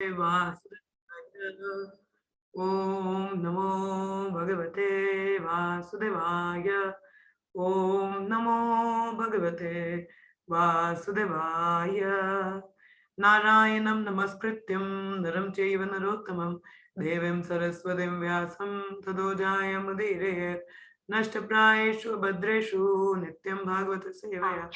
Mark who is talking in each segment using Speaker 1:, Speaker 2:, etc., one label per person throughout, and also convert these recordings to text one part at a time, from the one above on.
Speaker 1: वासुदेवाय। ओम नमो भगवते वासुदेवाय। ओम नमो भगवते वासुदेवाय। नारायणं नमस्कृत्यं नरं चैव नरोत्तमं देवीं सरस्वतीं व्यासं ततो जयमुदीरयेत्। नष्टप्रायेषु भद्रेषु नित्यं भागवत सेवया।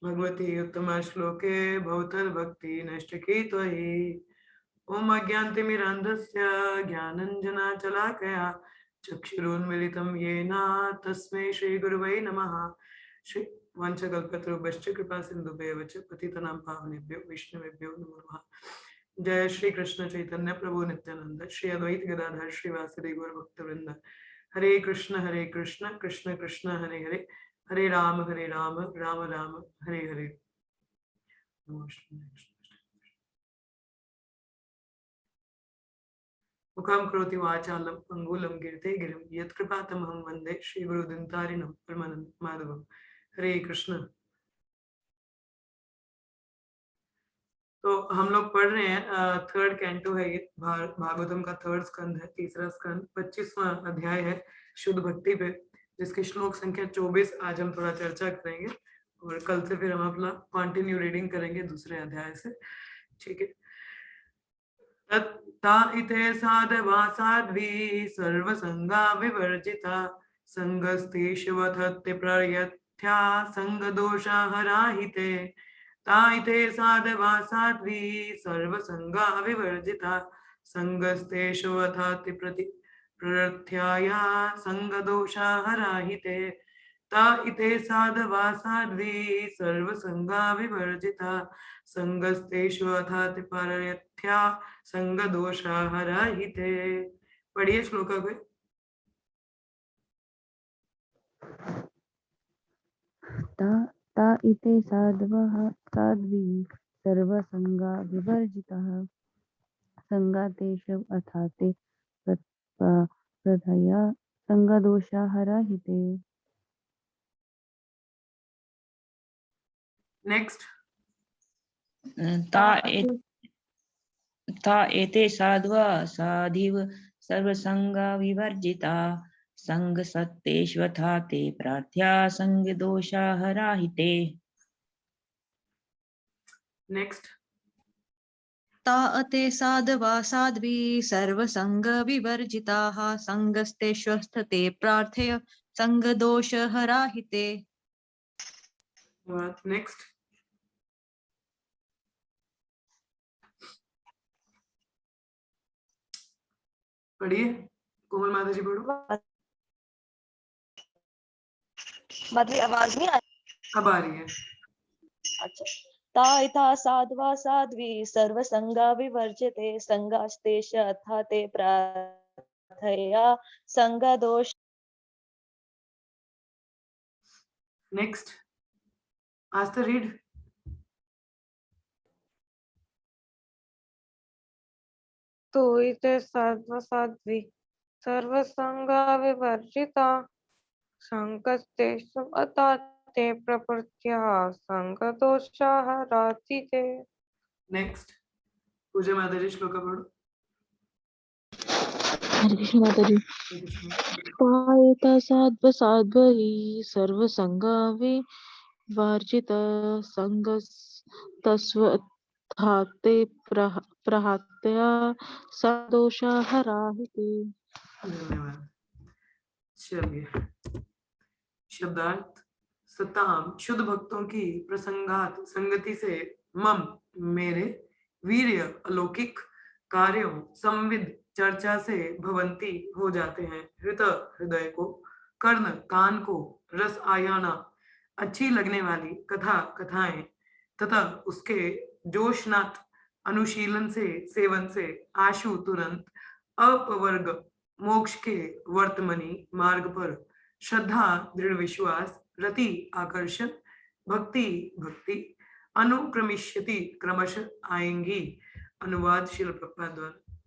Speaker 1: भगवती उत्तम श्लोके भवतल भक्ति नष्टकी त्वयि। ओम अज्ञानतिमिरान्धस्य ज्ञानञ्जनाशलाकया चक्षुरुन्मीलितं येन तस्मै श्रीगुरुवे नमः। श्री वंशकल्पतरुभ्यश्च कृपा सिन्धुभ्येव च पतितनां पावनेभ्यो वैष्णवेभ्यो नमो नमः। जय श्री कृष्ण चैतन्य प्रभु नित्यानंद श्री अद्वैत गदाधर श्रीवासुदेव गौर भक्तवृंद। हरे कृष्ण कृष्ण कृष्ण हरे हरे हरे राम राम राम हरे हरे। मुखं करोति वाचालं पंगुलं गिरते गिरिं यत्कृपातमहं वन्दे श्रीगुरुदिनतारिणं परमानंद माधवं। हरे कृष्ण। तो हम लोग पढ़ रहे हैं थर्ड कैंटो है ये, भागवतम का थर्ड स्कंद है, तीसरा स्कंद 25वां अध्याय है शुद्ध भक्ति पे, जिसकी श्लोक संख्या 24 आज हम थोड़ा चर्चा करेंगे और कल से फिर हम अपना कंटिन्यू रीडिंग करेंगे दूसरे अध्याय से। ठीक है। ता इते साधवा साध्वी सर्वसंगा विवर्जिता संगस्तेष्वथत्ते प्रयत्या संगदोषा हराहिते। ताइते साधवा साध्वी सर्वसंगा विवर्जिता संगस्तेष्वथाति प्रति प्रर्थ्याया संगदोषा हराहिते। ता इते साधवा साध्वी सर्वसंगा विवर्जिता संगस्तेष्वथाति प्रर्थ्या संगदोषा हराहिते। पढ़िए श्लोका को।
Speaker 2: ता इते साध्वः साध्वी सर्वसंगा विवर्जितः संगातेषु अथाते प्रथया संगदोषा हराहिते।
Speaker 1: नेक्स्ट।
Speaker 3: ता एते साध्वा साधिव सर्वसंगा विवर्जिता संगसत्तेष्वथा ते प्रार्थ्या संगदोषा हराहिते।
Speaker 1: नेक्स्ट।
Speaker 4: ता अते साधवा साध्वी सर्वसंग विवर्जिताः संगस्तेष्वस्थते प्रार्थय संगदोष हराहिते।
Speaker 1: नेक्स्ट। पढ़िए कोमल माता जी पढ़ो।
Speaker 5: मतलब आवाज नहीं आ रही?
Speaker 1: अब आ रही है।
Speaker 5: अच्छा। ता इता साध्वा साध्वी सर्वसंगा विवर्जिते संगास्तेष अथा ते प्रार्थया संगदोष।
Speaker 1: नेक्स्ट। आस्था रीड।
Speaker 6: तो इते साध्वा साध्वी सर्वसंगा विवर्जिता संगस्तेषु अथाते प्रपृत्या संगदोषा हराहिते।
Speaker 1: नेक्स्ट। पूजा माता जी श्लोका पढ़ो।
Speaker 2: हरे कृष्ण माता जी। ताएता साध्व साध्वी सर्वसंगा विवर्जिता संगस्तस्वथाते प्रहत्या संदोषा हराहिते।
Speaker 1: धन्यवाद। चलिए शब्दार्थ। सताम शुद्ध भक्तों की प्रसंगात संगति से मम मेरे वीर्य अलौकिक कार्यों संविद चर्चा से भवंती हो जाते हैं। हृत हृदय को, कर्ण कान को, रस आयाना अच्छी लगने वाली कथा कथाएं तथा उसके जोशनाथ अनुशीलन से सेवन से आशु तुरंत अपवर्ग मोक्ष के वर्तमनी मार्ग पर श्रद्धा दृढ़ विश्वास रति आकर्षण भक्ति भक्ति अनुक्रमिष्यति क्रमशः आएंगी। अनुवाद श्रील प्रभुपाद द्वारा।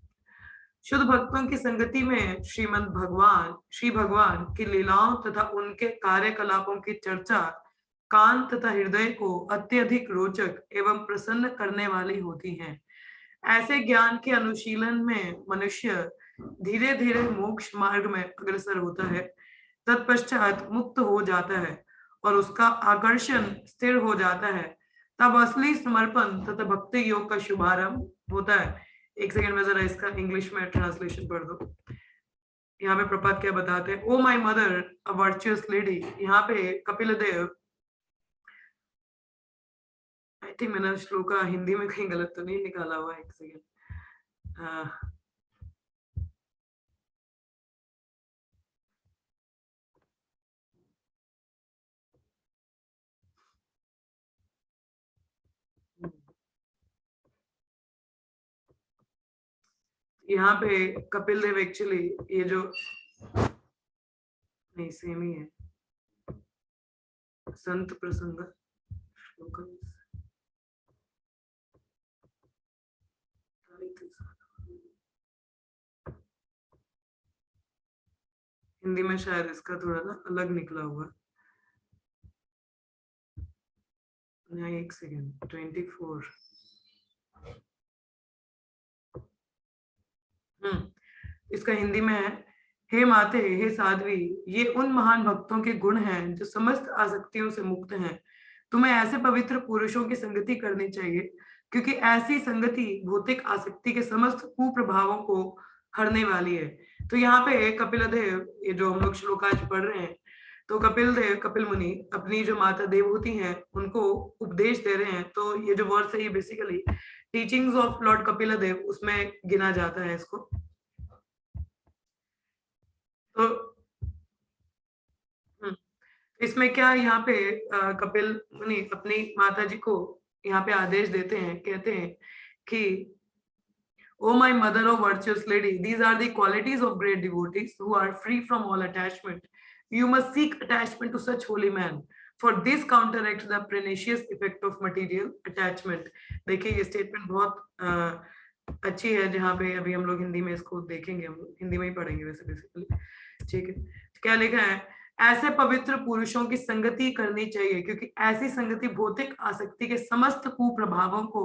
Speaker 1: शुद्ध भक्तों की संगति में श्री भगवान की लीलाओं तथा उनके कार्यकलापों की चर्चा कान तथा हृदय को अत्यधिक रोचक एवं प्रसन्न करने वाली होती हैं। ऐसे ज्ञान के अनुशीलन में मनुष्य धीरे धीरे मोक्ष मार्ग में अग्रसर होता है, तत्पश्चात मुक्त हो जाता है और उसका आकर्षण स्थिर हो जाता है। तब असली समर्पण तथा भक्ति योग का शुभारंभ होता है। एक सेकंड में जरा इसका इंग्लिश में ट्रांसलेशन पढ़ दो। यहाँ पे प्रपात क्या बताते हैं, oh my mother a virtuous lady. यहाँ पे कपिल देव, आई थिंक मैंने श्लोक हिंदी में कहीं गलत तो नहीं निकाला हुआ, एक सेकंड। यहाँ पे कपिल देव एक्चुअली ये जो नहीं सेम ही है, संत प्रसंग श्लोक हिंदी में शायद इसका थोड़ा ना अलग निकला हुआ। एक सेकेंड, 24। इसका हिंदी में है, हे माते हे साध्वी, ये उन महान भक्तों के गुण हैं जो समस्त आसक्तियों से मुक्त हैं। तुम्हें ऐसे पवित्र पुरुषों की संगति करनी चाहिए, क्योंकि ऐसी संगति भौतिक आसक्ति के समस्त कुप्रभावों को हरने वाली है। तो यहाँ पे कपिल देव, ये जो हम लोग श्लोक आज पढ़ रहे हैं, तो कपिल देव, कपिल मुनि अपनी जो माता देवहूति हैं उनको उपदेश दे रहे हैं। तो ये जो वर्स है ये basically teachings of lord Kapil Dev उसमें गिना जाता है इसको। तो इसमें क्या, यहाँ पे कपिल मुनि अपनी माता जी को यहाँ पे आदेश देते हैं, कहते हैं कि O my mother of virtuous lady, these are the qualities of great devotees who are free from all attachment. You must seek attachment to such holy man, for this counteracts the pernicious effect of material attachment. देखिए ये statement बहुत अच्छी है, जहाँ पे अभी हम लोग हिंदी में इसको देखेंगे, हम लोग हिंदी में ही पढ़ेंगे वैसे बेसिकली, ठीक है। क्या लिखा है, ऐसे पवित्र पुरुषों की संगति करनी चाहिए, क्योंकि ऐसी संगति भौतिक आसक्ति के समस्त कुप्रभावों को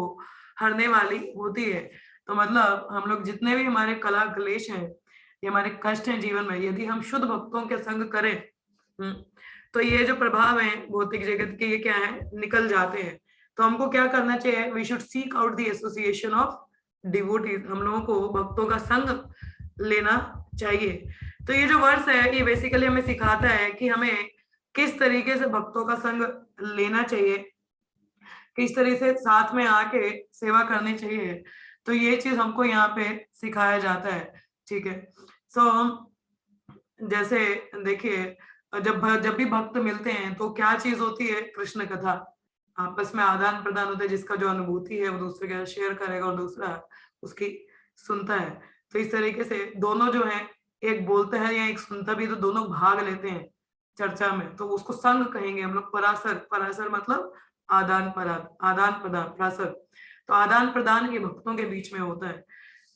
Speaker 1: हरने वाली होती है। तो मतलब हम लोग जितने भी हमारे कला क्लेश हैं, ये हमारे कष्ट हैं जीवन में, यदि हम शुद्ध भक्तों के संग करें तो ये जो प्रभाव है भौतिक जगत के, ये क्या है, निकल जाते हैं। तो हमको क्या करना चाहिए, we should seek out the association of devotees. हम लोगों को भक्तों का संग लेना चाहिए। तो ये जो वर्ष है ये बेसिकली हमें सिखाता है कि हमें किस तरीके से भक्तों का संग लेना चाहिए, किस तरह से साथ में आके सेवा करनी चाहिए। तो ये चीज हमको यहाँ पे सिखाया जाता है, ठीक है। सो जैसे देखिए, जब भी भक्त मिलते हैं तो क्या चीज होती है, कृष्ण कथा, आपस में आदान प्रदान होता है, जिसका जो अनुभूति है वो दूसरे के साथ शेयर करेगा और दूसरा उसकी सुनता है। तो इस तरीके से दोनों जो है, एक बोलता है या एक सुनता भी, तो दोनों भाग लेते हैं चर्चा में, तो उसको संग कहेंगे हम लोग। परासर, परासर मतलब आदान प्रदान, आदान प्रदान, परासर। तो आदान प्रदान ये भक्तों के बीच में होता है।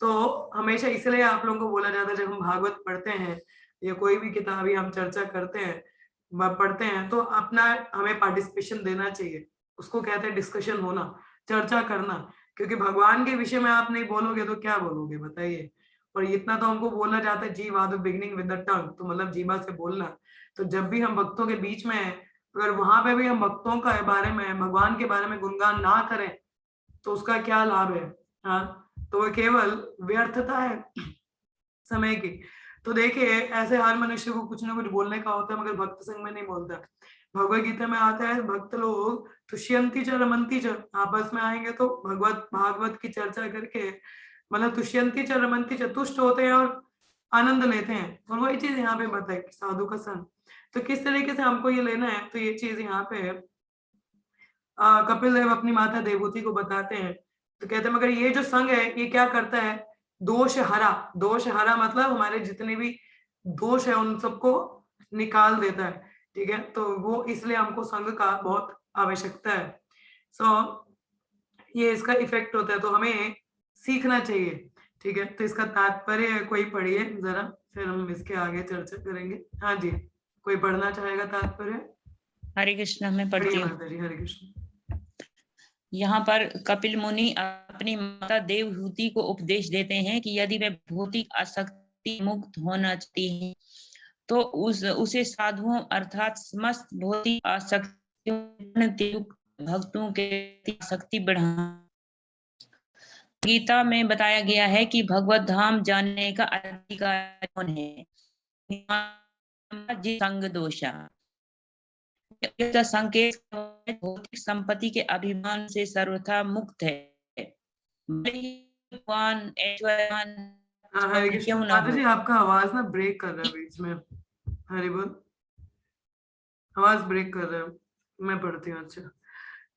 Speaker 1: तो हमेशा इसलिए आप लोगों को बोला जाता है, जब हम भागवत पढ़ते हैं या कोई भी किताब हम चर्चा करते हैं, पढ़ते हैं, तो अपना हमें पार्टिसिपेशन देना चाहिए। उसको कहते हैं डिस्कशन होना, चर्चा करना। क्योंकि भगवान के विषय में आप नहीं बोलोगे तो क्या बोलोगे बताइए। और इतना तो हमको बोला जाता है, जीव are the beginning with the tongue, तो मतलब जीवा से बोलना। तो जब भी हम भक्तों के बीच में हैं, अगर वहां पे भी हम भक्तों के बारे में, भगवान के बारे में गुणगान ना करें तो उसका क्या लाभ है। हाँ, तो वो केवल व्यर्थता है समय की। तो देखिए ऐसे हर मनुष्य को कुछ ना कुछ बोलने का होता है, मगर भक्त संग में नहीं बोलता। भगवत गीता में आता है, भक्त लोग तुष्यंती च रमंती च, आपस में आएंगे तो भागवत की चर्चा करके, मतलब तुष्यंती च रमंती च, तुष्ट होते हैं और आनंद लेते हैं। और वही चीज यहाँ पे बताए साधु का संग। तो किस तरीके से हमको ये लेना है, तो ये चीज यहाँ पे कपिल देव अपनी माता देवहूति को बताते हैं। तो कहते हैं मगर ये जो संग है ये क्या करता है, दोष हरा। दोष हरा मतलब हमारे जितने भी दोष है उन सबको निकाल देता है, ठीक है। तो वो इसलिए हमको संग का बहुत आवश्यकता है। सो ये इसका इफेक्ट होता है, तो हमें सीखना चाहिए, ठीक है। तो इसका तात्पर्य कोई पढ़िए जरा, फिर हम इसके आगे चर्चा करेंगे। हाँ जी, कोई पढ़ना चाहेगा तात्पर्य?
Speaker 3: हरे कृष्ण, मैं पढ़ती
Speaker 1: पढ़िए
Speaker 3: हूँ।
Speaker 1: माता जी, हरे कृष्ण।
Speaker 3: यहाँ पर कपिल मुनि अपनी माता देवहूति को उपदेश देते हैं कि यदि वे भौतिक आसक्ति मुक्त होना चाहती है तो उसे साधुओं अर्थात समस्त भौतिक आसक्तियों भक्तों के प्रति आसक्ति बढ़ा। गीता में बताया गया है कि भगवत धाम जाने का अधिकार कौन है? संग दोषा। इसका संकेत भौतिक संपत्ति के अभिमान से सर्वथा मुक्त है, भगवान ऐश्वर्यवान
Speaker 1: हाँ हरे कृष्ण।
Speaker 3: क्यों ना
Speaker 1: माता
Speaker 3: हो।
Speaker 1: जी आपका आवाज ना ब्रेक कर रहा है बीच में। हरि बोल, आवाज ब्रेक कर रहा है। मैं पढ़ती हूँ। अच्छा,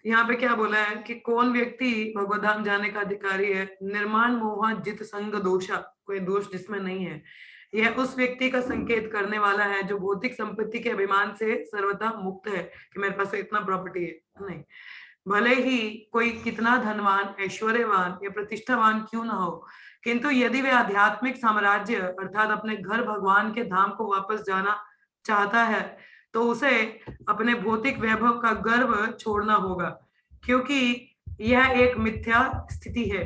Speaker 1: यहाँ पे क्या बोला है कि कौन व्यक्ति भगवत धाम जाने का अधिकारी है? निर्माण मोह जित संग दोषा, कोई दोष जिसमें नहीं है, यह उस व्यक्ति का संकेत करने वाला है जो भौतिक संपत्ति के अभिमान से सर्वथा मुक्त है कि मेरे पास इतना प्रॉपर्टी है। नहीं, भले ही कोई कितना धनवान, ऐश्वर्यवान या प्रतिष्ठावान क्यों ना हो, किंतु यदि वे आध्यात्मिक साम्राज्य अर्थात अपने घर भगवान के धाम को वापस जाना चाहता है तो उसे अपने भौतिक वैभव का गर्व छोड़ना होगा, क्योंकि यह एक मिथ्या स्थिति है।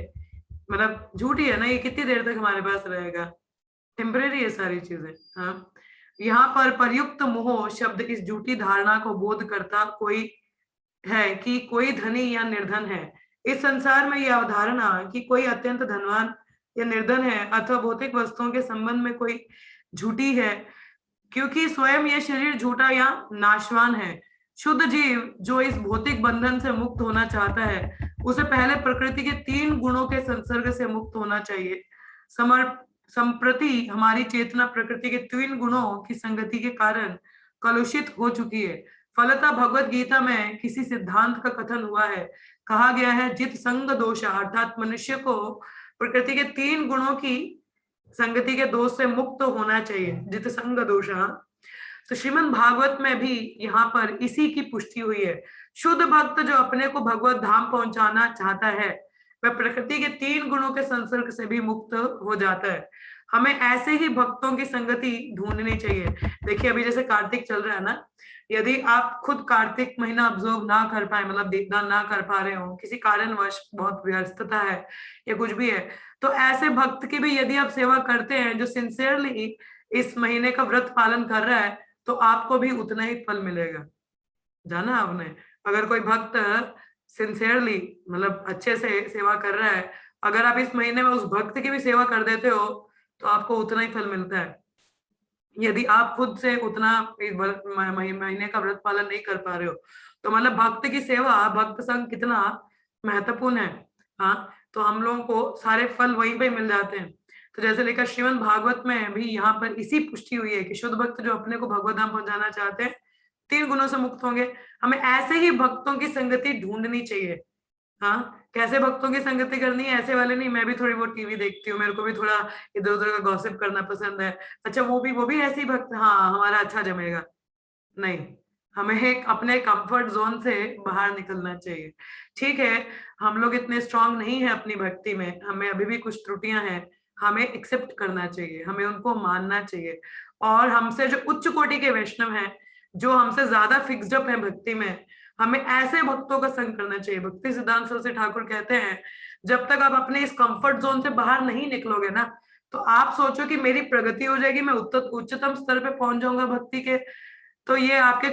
Speaker 1: मतलब झूठी है ना, ये कितनी देर तक हमारे पास रहेगा, टेम्परेरी है सारी चीजें। हाँ, यहाँ पर प्रयुक्त मोह शब्द इस झूठी धारणा को बोध करता कोई है कि कोई धनी या निर्धन है। इस संसार में यह अवधारणा कि कोई अत्यंत धनवान या निर्धन है अथवा भौतिक वस्तुओं के संबंध में कोई झूठी है, क्योंकि स्वयं यह शरीर झूठा या नाशवान है। शुद्ध जीव जो इस भौतिक बंधन से मुक्त होना चाहता है उसे पहले प्रकृति के 3 गुणों के संसर्ग से मुक्त होना चाहिए। संप्रति हमारी चेतना प्रकृति के 3 गुणों की संगति के कारण कलुषित हो चुकी है। फलतः भगवत गीता में किसी सिद्धांत का कथन हुआ है, कहा गया है जित संग दोषा, अर्थात मनुष्य को प्रकृति के 3 गुणों की संगति के दोष से मुक्त होना चाहिए, जित संग दोषा। तो श्रीमद् भागवत में भी यहाँ पर इसी की पुष्टि हुई है। शुद्ध भक्त जो अपने को भगवत धाम पहुंचाना चाहता है वह प्रकृति के 3 गुणों के संसर्ग से भी मुक्त हो जाता है। हमें ऐसे ही भक्तों की संगति ढूंढनी चाहिए। देखिए अभी जैसे कार्तिक चल रहा है ना, यदि आप खुद कार्तिक महीना ऑब्जर्व ना कर पाए, मतलब दीपदान ना कर पा रहे हो, किसी कारणवश बहुत व्यस्तता है या कुछ भी है, तो ऐसे भक्त की भी यदि आप सेवा करते हैं जो सिंसियरली इस महीने का व्रत पालन कर रहा है तो आपको भी उतना ही फल मिलेगा। जाना आपने, अगर कोई भक्त सिंसियरली मतलब अच्छे से सेवा कर रहा है, अगर आप इस महीने में उस भक्त की भी सेवा कर देते हो तो आपको उतना ही फल मिलता है। यदि आप खुद से उतना महीने का व्रत पालन नहीं कर पा रहे हो तो मतलब भक्त की सेवा, भक्त संग कितना महत्वपूर्ण है। हाँ, तो हम लोगों को सारे फल वहीं पे मिल जाते हैं। तो जैसे लेकर श्रीमद् भागवत में भी यहाँ पर इसी पुष्टि हुई है कि शुद्ध भक्त जो अपने को भगवत धाम पहुंचाना चाहते हैं 3 गुणों से मुक्त होंगे। हमें ऐसे ही भक्तों की संगति ढूंढनी चाहिए। हाँ, कैसे भक्तों की संगति करनी है, ऐसे वाले नहीं। मैं भी थोड़ी बहुत टीवी देखती हूँ, मेरे को भी थोड़ा इधर उधर का गॉसिप करना पसंद है। अच्छा वो भी ऐसे ही भक्त, हाँ हमारा अच्छा जमेगा, नहीं, हमें एक अपने कंफर्ट जोन से बाहर निकलना चाहिए। ठीक है, हम लोग इतने स्ट्रांग नहीं है अपनी भक्ति में, हमें अभी भी कुछ त्रुटियां हैं, हमें एक्सेप्ट करना चाहिए, हमें उनको मानना चाहिए। और हमसे जो उच्च कोटि के वैष्णव हैं, जो हमसे ज्यादा फिक्स्ड अप है भक्ति में, हमें ऐसे भक्तों का संग करना चाहिए। भक्ति सिद्धांत सरस्वती ठाकुर कहते हैं जब तक आप अपने इस कंफर्ट जोन से बाहर नहीं निकलोगे ना, तो आप सोचो कि मेरी प्रगति हो जाएगी, मैं उच्चतम स्तर पे पहुंच जाऊंगा भक्ति के, तो ये आपके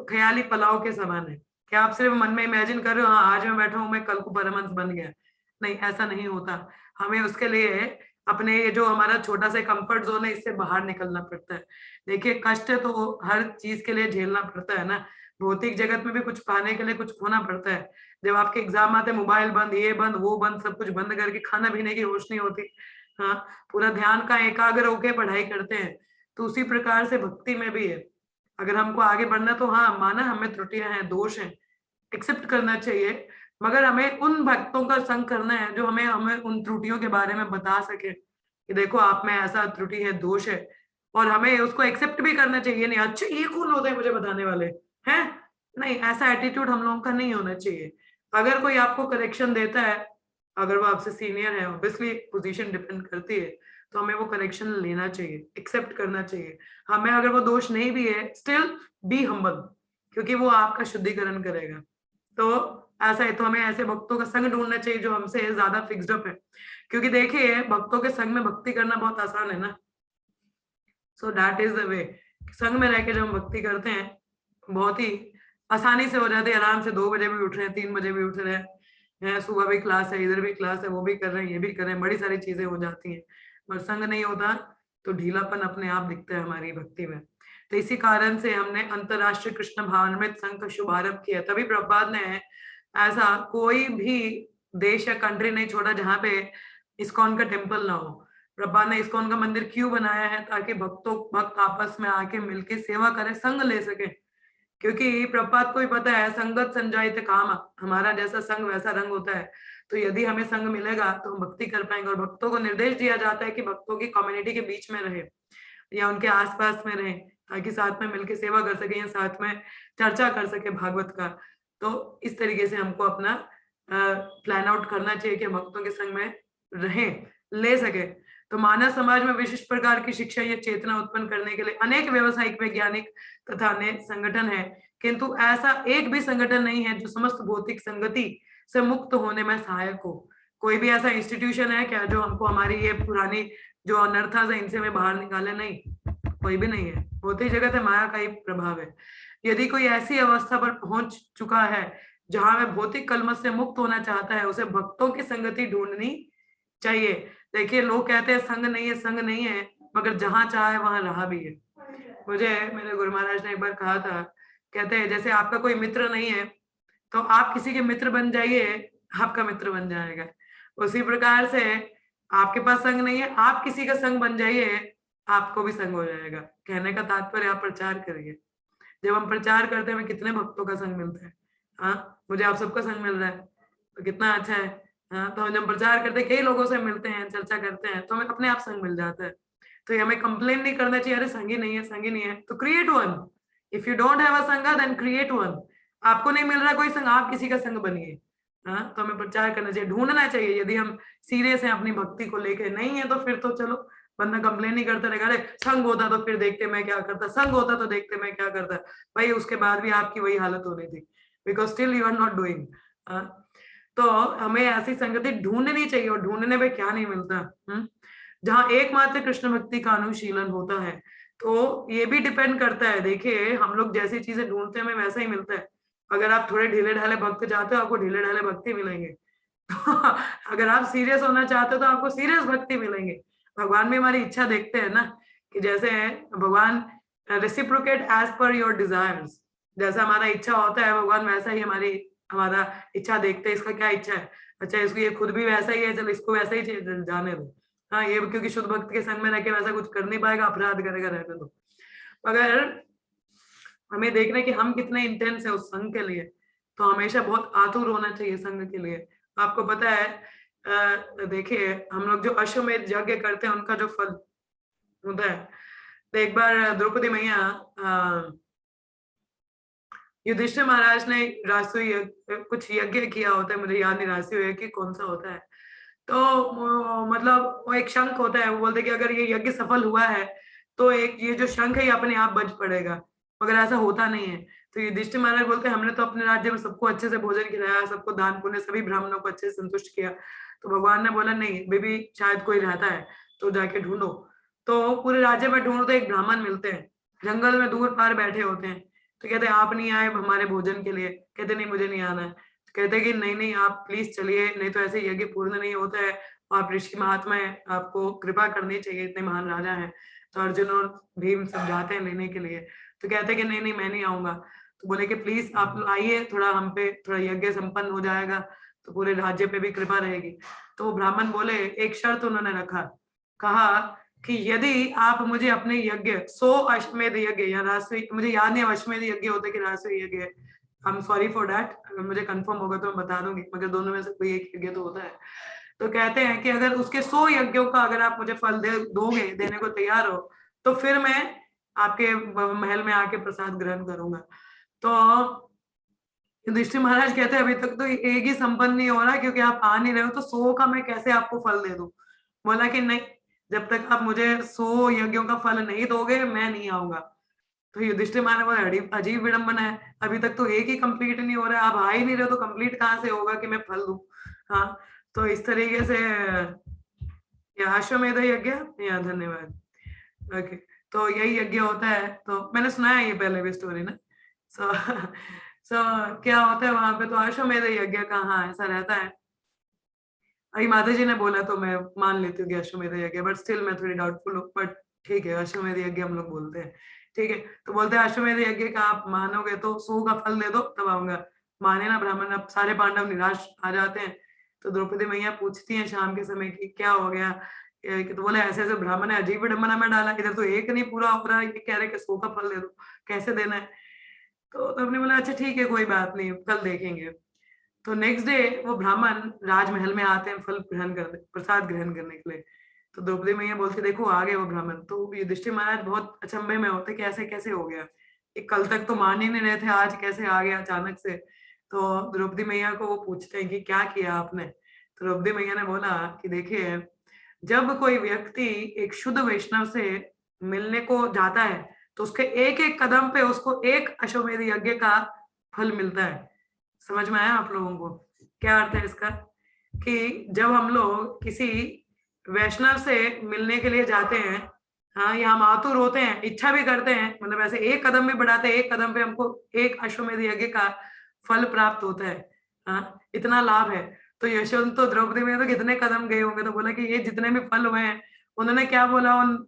Speaker 1: ख्याली पलाव के समान है। क्या आप सिर्फ मन में इमेजिन कर रहे हो, हाँ आज मैं बैठा हूं, मैं कल को परमहंस बन गया? नहीं, ऐसा नहीं होता। हमें उसके लिए अपने ये जो हमारा छोटा सा कंफर्ट जोन है इससे बाहर निकलना पड़ता है। देखिए कष्ट तो हर चीज के लिए झेलना पड़ता है ना, भौतिक जगत में भी कुछ पाने के लिए कुछ खोना पड़ता है। जब आपके एग्जाम आते, मोबाइल बंद, ये बंद, वो बंद, सब कुछ बंद करके खाना पीने की होश नहीं होती, हाँ पूरा ध्यान का एकाग्र होकर पढ़ाई करते हैं। तो उसी प्रकार से भक्ति में भी है, अगर हमको आगे बढ़ना तो हाँ माना हमें त्रुटियां हैं, दोष हैं, एक्सेप्ट करना चाहिए, मगर हमें उन भक्तों का संग करना है जो हमें हमें उन त्रुटियों के बारे में बता सके कि देखो आप में ऐसा त्रुटि है, दोष है, और हमें उसको एक्सेप्ट भी करना चाहिए। नहीं अच्छा ये कौन होते हैं मुझे बताने वाले हैं, नहीं, ऐसा एटीट्यूड हम लोगों का नहीं होना चाहिए। अगर कोई आपको करेक्शन देता है, अगर वो आपसे सीनियर है, ऑब्वियसली पोजीशन डिपेंड करती है, तो हमें वो करेक्शन लेना चाहिए, एक्सेप्ट करना चाहिए। हमें अगर वो दोष नहीं भी है, स्टिल बी हम्बल, क्योंकि वो आपका शुद्धिकरण करेगा। तो ऐसा है, तो हमें ऐसे भक्तों का संग ढूंढना चाहिए जो हमसे ज्यादा फिक्स्ड अप है, क्योंकि देखिए भक्तों के संग में भक्ति करना बहुत आसान है ना। सो दैट इज द वे, संग में रह के जब हम भक्ति करते हैं बहुत ही आसानी से हो जाती है। आराम से 2 बजे भी उठ रहे हैं, 3 बजे भी उठ रहे हैं, सुबह भी क्लास है, इधर भी क्लास है, वो भी कर रहे हैं, ये भी कर रहे हैं, बड़ी सारी चीजें हो जाती हैं। पर संग नहीं होता तो ढीलापन अपने आप दिखता है हमारी भक्ति में। तो इसी कारण से हमने अंतरराष्ट्रीय कृष्ण भावनामृत संघ का शुभारंभ किया। तभी प्रभुपाद ने ऐसा कोई भी देश या कंट्री नहीं छोड़ा जहाँ पे इस्कॉन का टेम्पल ना हो। प्रभुपाद ने इस्कॉन का मंदिर क्यों बनाया है? ताकि भक्त आपस में आके मिलके सेवा करें, संग ले सके। क्योंकि प्रभुपाद को भी पता है संगत संजायते काम, हमारा जैसा संग वैसा रंग होता है। तो यदि हमें संग मिलेगा तो हम भक्ति कर पाएंगे। और भक्तों को निर्देश दिया जाता है कि भक्तों की कम्युनिटी के बीच में रहे या उनके आसपास में रहे, ताकि साथ में मिलकर सेवा कर सके या साथ में चर्चा कर सके भागवत का। तो इस तरीके से हमको अपना प्लान आउट करना चाहिए कि भक्तों के संग में रहें, ले सके। तो मानव समाज में विशिष्ट प्रकार की शिक्षा या चेतना उत्पन्न करने के लिए अनेक व्यवसायिक, वैज्ञानिक तथा अनेक संगठन है, किंतु ऐसा एक भी संगठन नहीं है जो समस्त भौतिक संगति से मुक्त होने में सहायक हो। कोई भी ऐसा इंस्टीट्यूशन है क्या जो हमको हमारी ये पुरानी जो अनर्थास है इनसे में बाहर निकाले? नहीं, कोई भी नहीं है। भौतिक जगत है, माया का ही प्रभाव है। यदि कोई ऐसी अवस्था पर पहुंच चुका है जहां वह भौतिक कलमश से मुक्त होना चाहता है, उसे भक्तों की संगति ढूंढनी चाहिए। देखिए लोग कहते हैं संग नहीं है, संग नहीं है, मगर जहां चाहे वहां रहा भी है। मुझे मेरे गुरु महाराज ने एक बार कहा था, कहते हैं जैसे आपका कोई मित्र नहीं है तो आप किसी के मित्र बन जाइए, आपका मित्र बन जाएगा। उसी प्रकार से आपके पास संग नहीं है, आप किसी का संग बन जाइए, आपको भी संग हो जाएगा। कहने का तात्पर्य आप प्रचार करिए। जब हम प्रचार करते हैं हमें कितने भक्तों का संग मिलता है। हाँ, मुझे आप सबका संग मिल रहा है तो कितना अच्छा है। हाँ, तो हम जब प्रचार करते हैं, कई लोगों से मिलते हैं, चर्चा करते हैं, तो हमें अपने आप संग मिल जाता है। तो ये हमें कंप्लेन नहीं करना चाहिए, अरे संग ही नहीं है, संग ही नहीं है। तो create one. If you don't have a संगा देन क्रिएट वन। आपको नहीं मिल रहा कोई संग, आप किसी का संग बनिए। हाँ, तो हमें प्रचार करना चाहिए, ढूंढना चाहिए। यदि हम सीरियस हैं अपनी भक्ति को लेके, नहीं है तो फिर तो चलो बंदा कंप्लेन नहीं करता रहेगा, अरे संग होता तो फिर देखते मैं क्या करता, संग होता तो देखते मैं क्या करता। भाई उसके बाद भी आपकी वही हालत होनी थी, because still you are not doing. तो हमें ऐसी संगति ढूंढनी चाहिए। और ढूंढने में क्या नहीं मिलता, जहाँ एकमात्र कृष्ण भक्ति का अनुशीलन होता है। तो ये भी डिपेंड करता है, देखिए हम लोग जैसी चीजें ढूंढते हैं हमें वैसा ही मिलता है। अगर आप थोड़े ढीले ढाले भक्त चाहते हो, आपको ढीले ढाले भक्ति मिलेंगे। अगर आप सीरियस होना चाहते हो तो आपको सीरियस भक्ति मिलेंगे। भगवान भी हमारी इच्छा देखते हैं ना, कि जैसे भगवान reciprocate as per your desires. जैसा हमारा इच्छा होता है भगवान वैसा ही हमारा इच्छा देखते हैं। इसका क्या इच्छा है? अच्छा इसको ये खुद भी वैसा ही है, चलो इसको वैसा ही जाने दो। हाँ, ये क्योंकि शुद्ध भक्त के संग में रह के वैसा कुछ कर नहीं पाएगा, अपराध करेगा, रहने दो। अगर हमें देखना है कि हम कितने इंटेंस है उस संग के लिए, तो हमेशा बहुत आतुर होना चाहिए संग के लिए। आपको पता है देखिए हम लोग जो अश्वमेध यज्ञ करते हैं उनका जो फल होता है, तो एक बार द्रौपदी मैया युधिष्ठिर महाराज ने रासुई कुछ यज्ञ किया होता है, मुझे याद नहीं रासुई कि कौन सा होता है। तो मतलब वो एक शंख होता है, वो बोलते कि अगर ये यज्ञ सफल हुआ है तो एक ये जो शंख है ये अपने आप बज पड़ेगा, मगर ऐसा होता नहीं है। तो युधिष्ठिर महाराज बोलते हैं हमने तो अपने राज्य में सबको अच्छे से भोजन खिलाया, सबको दान पुण्य, सभी ब्राह्मणों को अच्छे से संतुष्ट किया। तो भगवान ने बोला नहीं, बेबी शायद कोई रहता है तो जाके ढूंढो। तो पूरे राज्य में ढूंढो तो एक ब्राह्मण मिलते हैं, जंगल में दूर पार बैठे होते हैं। तो कहते हैं आप नहीं आए हमारे भोजन के लिए? कहते नहीं मुझे नहीं आना है। कहते कि नहीं आप प्लीज चलिए, नहीं तो ऐसे यज्ञ पूर्ण नहीं होता है। आप ऋषि महात्मा है, आपको कृपा करनी चाहिए, इतने महान राजा हैं। तो अर्जुन और भीम समझाते हैं लेने के लिए। तो कहते हैं कि नहीं मैं नहीं आऊंगा। तो बोले कि प्लीज आप आइए, थोड़ा हम पे थोड़ा यज्ञ संपन्न हो जाएगा तो पूरे राज्य पे भी कृपा रहेगी। तो वो ब्राह्मण बोले, एक शर्त उन्होंने रखा, कहा कि यदि आप मुझे अपने यज्ञ 100 अश्वमेध यज्ञ या राष्ट्रीय, मुझे याद नहीं अश्वमेध यज्ञ होता है कि राष्ट्रीय यज्ञ है, I am sorry for that, अगर मुझे कंफर्म होगा तो मैं बता दूंगी, मगर दोनों में से कोई एक यज्ञ तो होता है। तो कहते हैं कि अगर उसके 100 यज्ञों का अगर आप मुझे फल दोगे, देने को तैयार हो, तो फिर मैं आपके महल में आके प्रसाद ग्रहण करूंगा। तो युधिष्ठिर महाराज कहते हैं अभी तक तो एक ही संपन्न नहीं हो रहा, क्योंकि आप आ नहीं रहे हो, तो 100 का मैं कैसे आपको फल दे दूं। बोला कि नहीं, जब तक आप मुझे 100 यज्ञों का फल नहीं दोगे मैं नहीं आऊंगा। तो युधिष्ठिर महाराज बोले अजीब विडंबना है, अभी तक तो एक ही कंप्लीट नहीं हो रहा है, आप आ ही नहीं रहे तो कंप्लीट कहाँ से होगा कि मैं फल दूं। हाँ, तो इस तरीके से या अश्वमेध यज्ञ या धन्यवाद। ओके, तो यही यज्ञ होता है। तो मैंने सुना है ये पहले भी स्टोरी ना। सो क्या होता है वहां पे, तो अश्वमेध यज्ञ का हाँ ऐसा रहता है। अभी माता जी ने बोला तो मैं मान लेती हूँ कि अश्वमेध यज्ञ, बट स्टिल मैं थोड़ी डाउटफुल हूँ, बट ठीक है अश्वमेध यज्ञ हम लोग बोलते हैं। ठीक है, तो बोलते हैं अश्वमेध यज्ञ का आप मानोगे तो 100 का फल दे दो तब आऊंगा। माने ना ब्राह्मण, अब सारे पांडव निराश आ जाते हैं। तो द्रौपदी मैया पूछती हैं शाम के समय की क्या हो गया, तो बोले ऐसे ऐसे ब्राह्मण ने अजीब विडंबना में डाला, इधर तो एक नहीं पूरा हो रहा, ये कह रहे कि 100 का फल दे दो, कैसे देना है। तो हमने बोला अच्छा ठीक है कोई बात नहीं, कल देखेंगे। तो नेक्स्ट डे वो ब्राह्मण राजमहल में आते हैं फल ग्रहण करने, प्रसाद ग्रहण करने के लिए। तो द्रौपदी मैया बोलती देखो आ गए वो ब्राह्मण। तो युधिष्ठिर महाराज बहुत अचंभे में होते कि ऐसे कैसे हो गया, एक कल तक तो मान ही नहीं रहे थे, आज कैसे आ गया अचानक से। तो द्रौपदी मैया को वो पूछते हैं कि क्या किया आपने। तो द्रौपदी मैया ने बोला कि देखिए, जब कोई व्यक्ति एक शुद्ध वैष्णव से मिलने को जाता है तो उसके एक एक कदम पे उसको एक अश्वमेध यज्ञ का फल मिलता है। समझ में आया आप लोगों को क्या अर्थ है इसका? कि जब हम लोग किसी वैष्णव से मिलने के लिए जाते हैं, हाँ, या हम आतुर होते हैं, इच्छा भी करते हैं, मतलब ऐसे एक कदम भी बढ़ाते हैं, एक कदम पे हमको एक अश्वमेध यज्ञ का फल प्राप्त होता है। हाँ, इतना लाभ है। तो यशवंत तो द्रौपदी में तो कितने कदम गए होंगे, तो बोला कि ये जितने भी फल हुए हैं, उन्होंने क्या बोला उन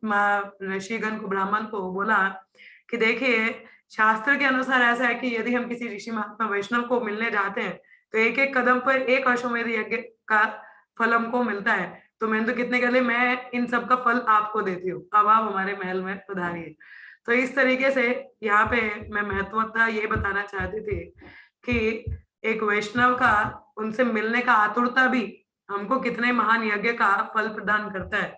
Speaker 1: ऋषिगण को, ब्राह्मण को बोला कि देखिए शास्त्र के अनुसार ऐसा है कि यदि हम किसी ऋषि महात्मा वैष्णव को मिलने जाते हैं तो एक एक कदम पर एक अश्वमेध यज्ञ का फल हमको मिलता है। तो मैंने तो कितने कर लिए, मैं इन सब का फल आपको देती हूँ, अब आप हमारे महल में पधारिए। तो इस तरीके से यहाँ पे मैं महत्वता ये बताना चाहती थी कि एक वैष्णव का उनसे मिलने का आतुरता भी हमको कितने महान यज्ञ का फल प्रदान करता है।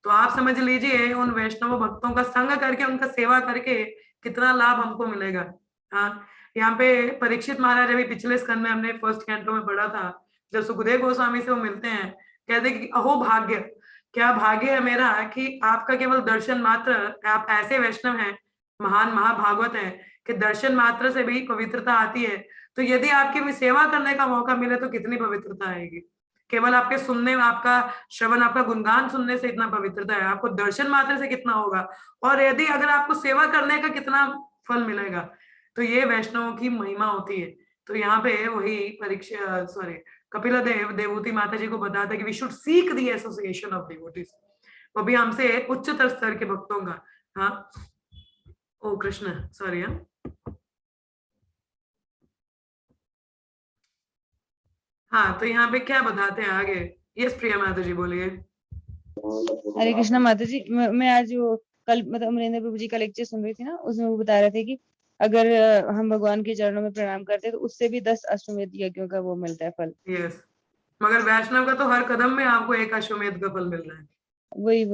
Speaker 1: तो आप समझ लीजिए उन वैष्णव भक्तों का संग करके, उनका सेवा करके कितना लाभ हमको मिलेगा। हाँ, यहाँ पे परीक्षित महाराज अभी पिछले स्कंद में हमने फर्स्ट कैंटो में पढ़ा था, जब सुखदेव गोस्वामी से वो मिलते हैं, कहते कि अहो भाग्य, क्या भाग्य है मेरा कि आपका केवल दर्शन मात्र, आप ऐसे वैष्णव हैं, महान महाभागवत हैं कि दर्शन मात्र से भी पवित्रता आती है। तो यदि आपकी भी सेवा करने का मौका मिले तो कितनी पवित्रता आएगी। केवल आपके सुनने, आपका श्रवण, आपका गुणगान सुनने से इतना पवित्रता है, आपको दर्शन मात्र से कितना होगा, और यदि अगर आपको सेवा करने का कितना फल मिलेगा। तो ये वैष्णवों की महिमा होती है। तो यहाँ पे वही कपिला देव देवहूति माता जी को बताता है कि we should seek the association of devotees, वो भी हमसे उच्चतर स्तर के भक्तों का। हाँ, ओ कृष्ण, सॉरी। हाँ, तो यहाँ पे क्या बताते हैं आगे। यस प्रिया माता जी बोलिए।
Speaker 5: हरे कृष्णा माता जी, मैं आज वो कल मतलब अमरेंद्र प्रभु जी का लेक्चर सुन रही थी ना, उसमें वो बता रहे थे कि अगर हम भगवान के चरणों में प्रणाम करते हैं तो उससे भी 10 अश्वमेध यज्ञों का वो मिलता है फल।
Speaker 1: यस, मगर वैष्णव का तो हर कदम में आपको एक अश्वमेध का फल मिल रहा है।
Speaker 5: वही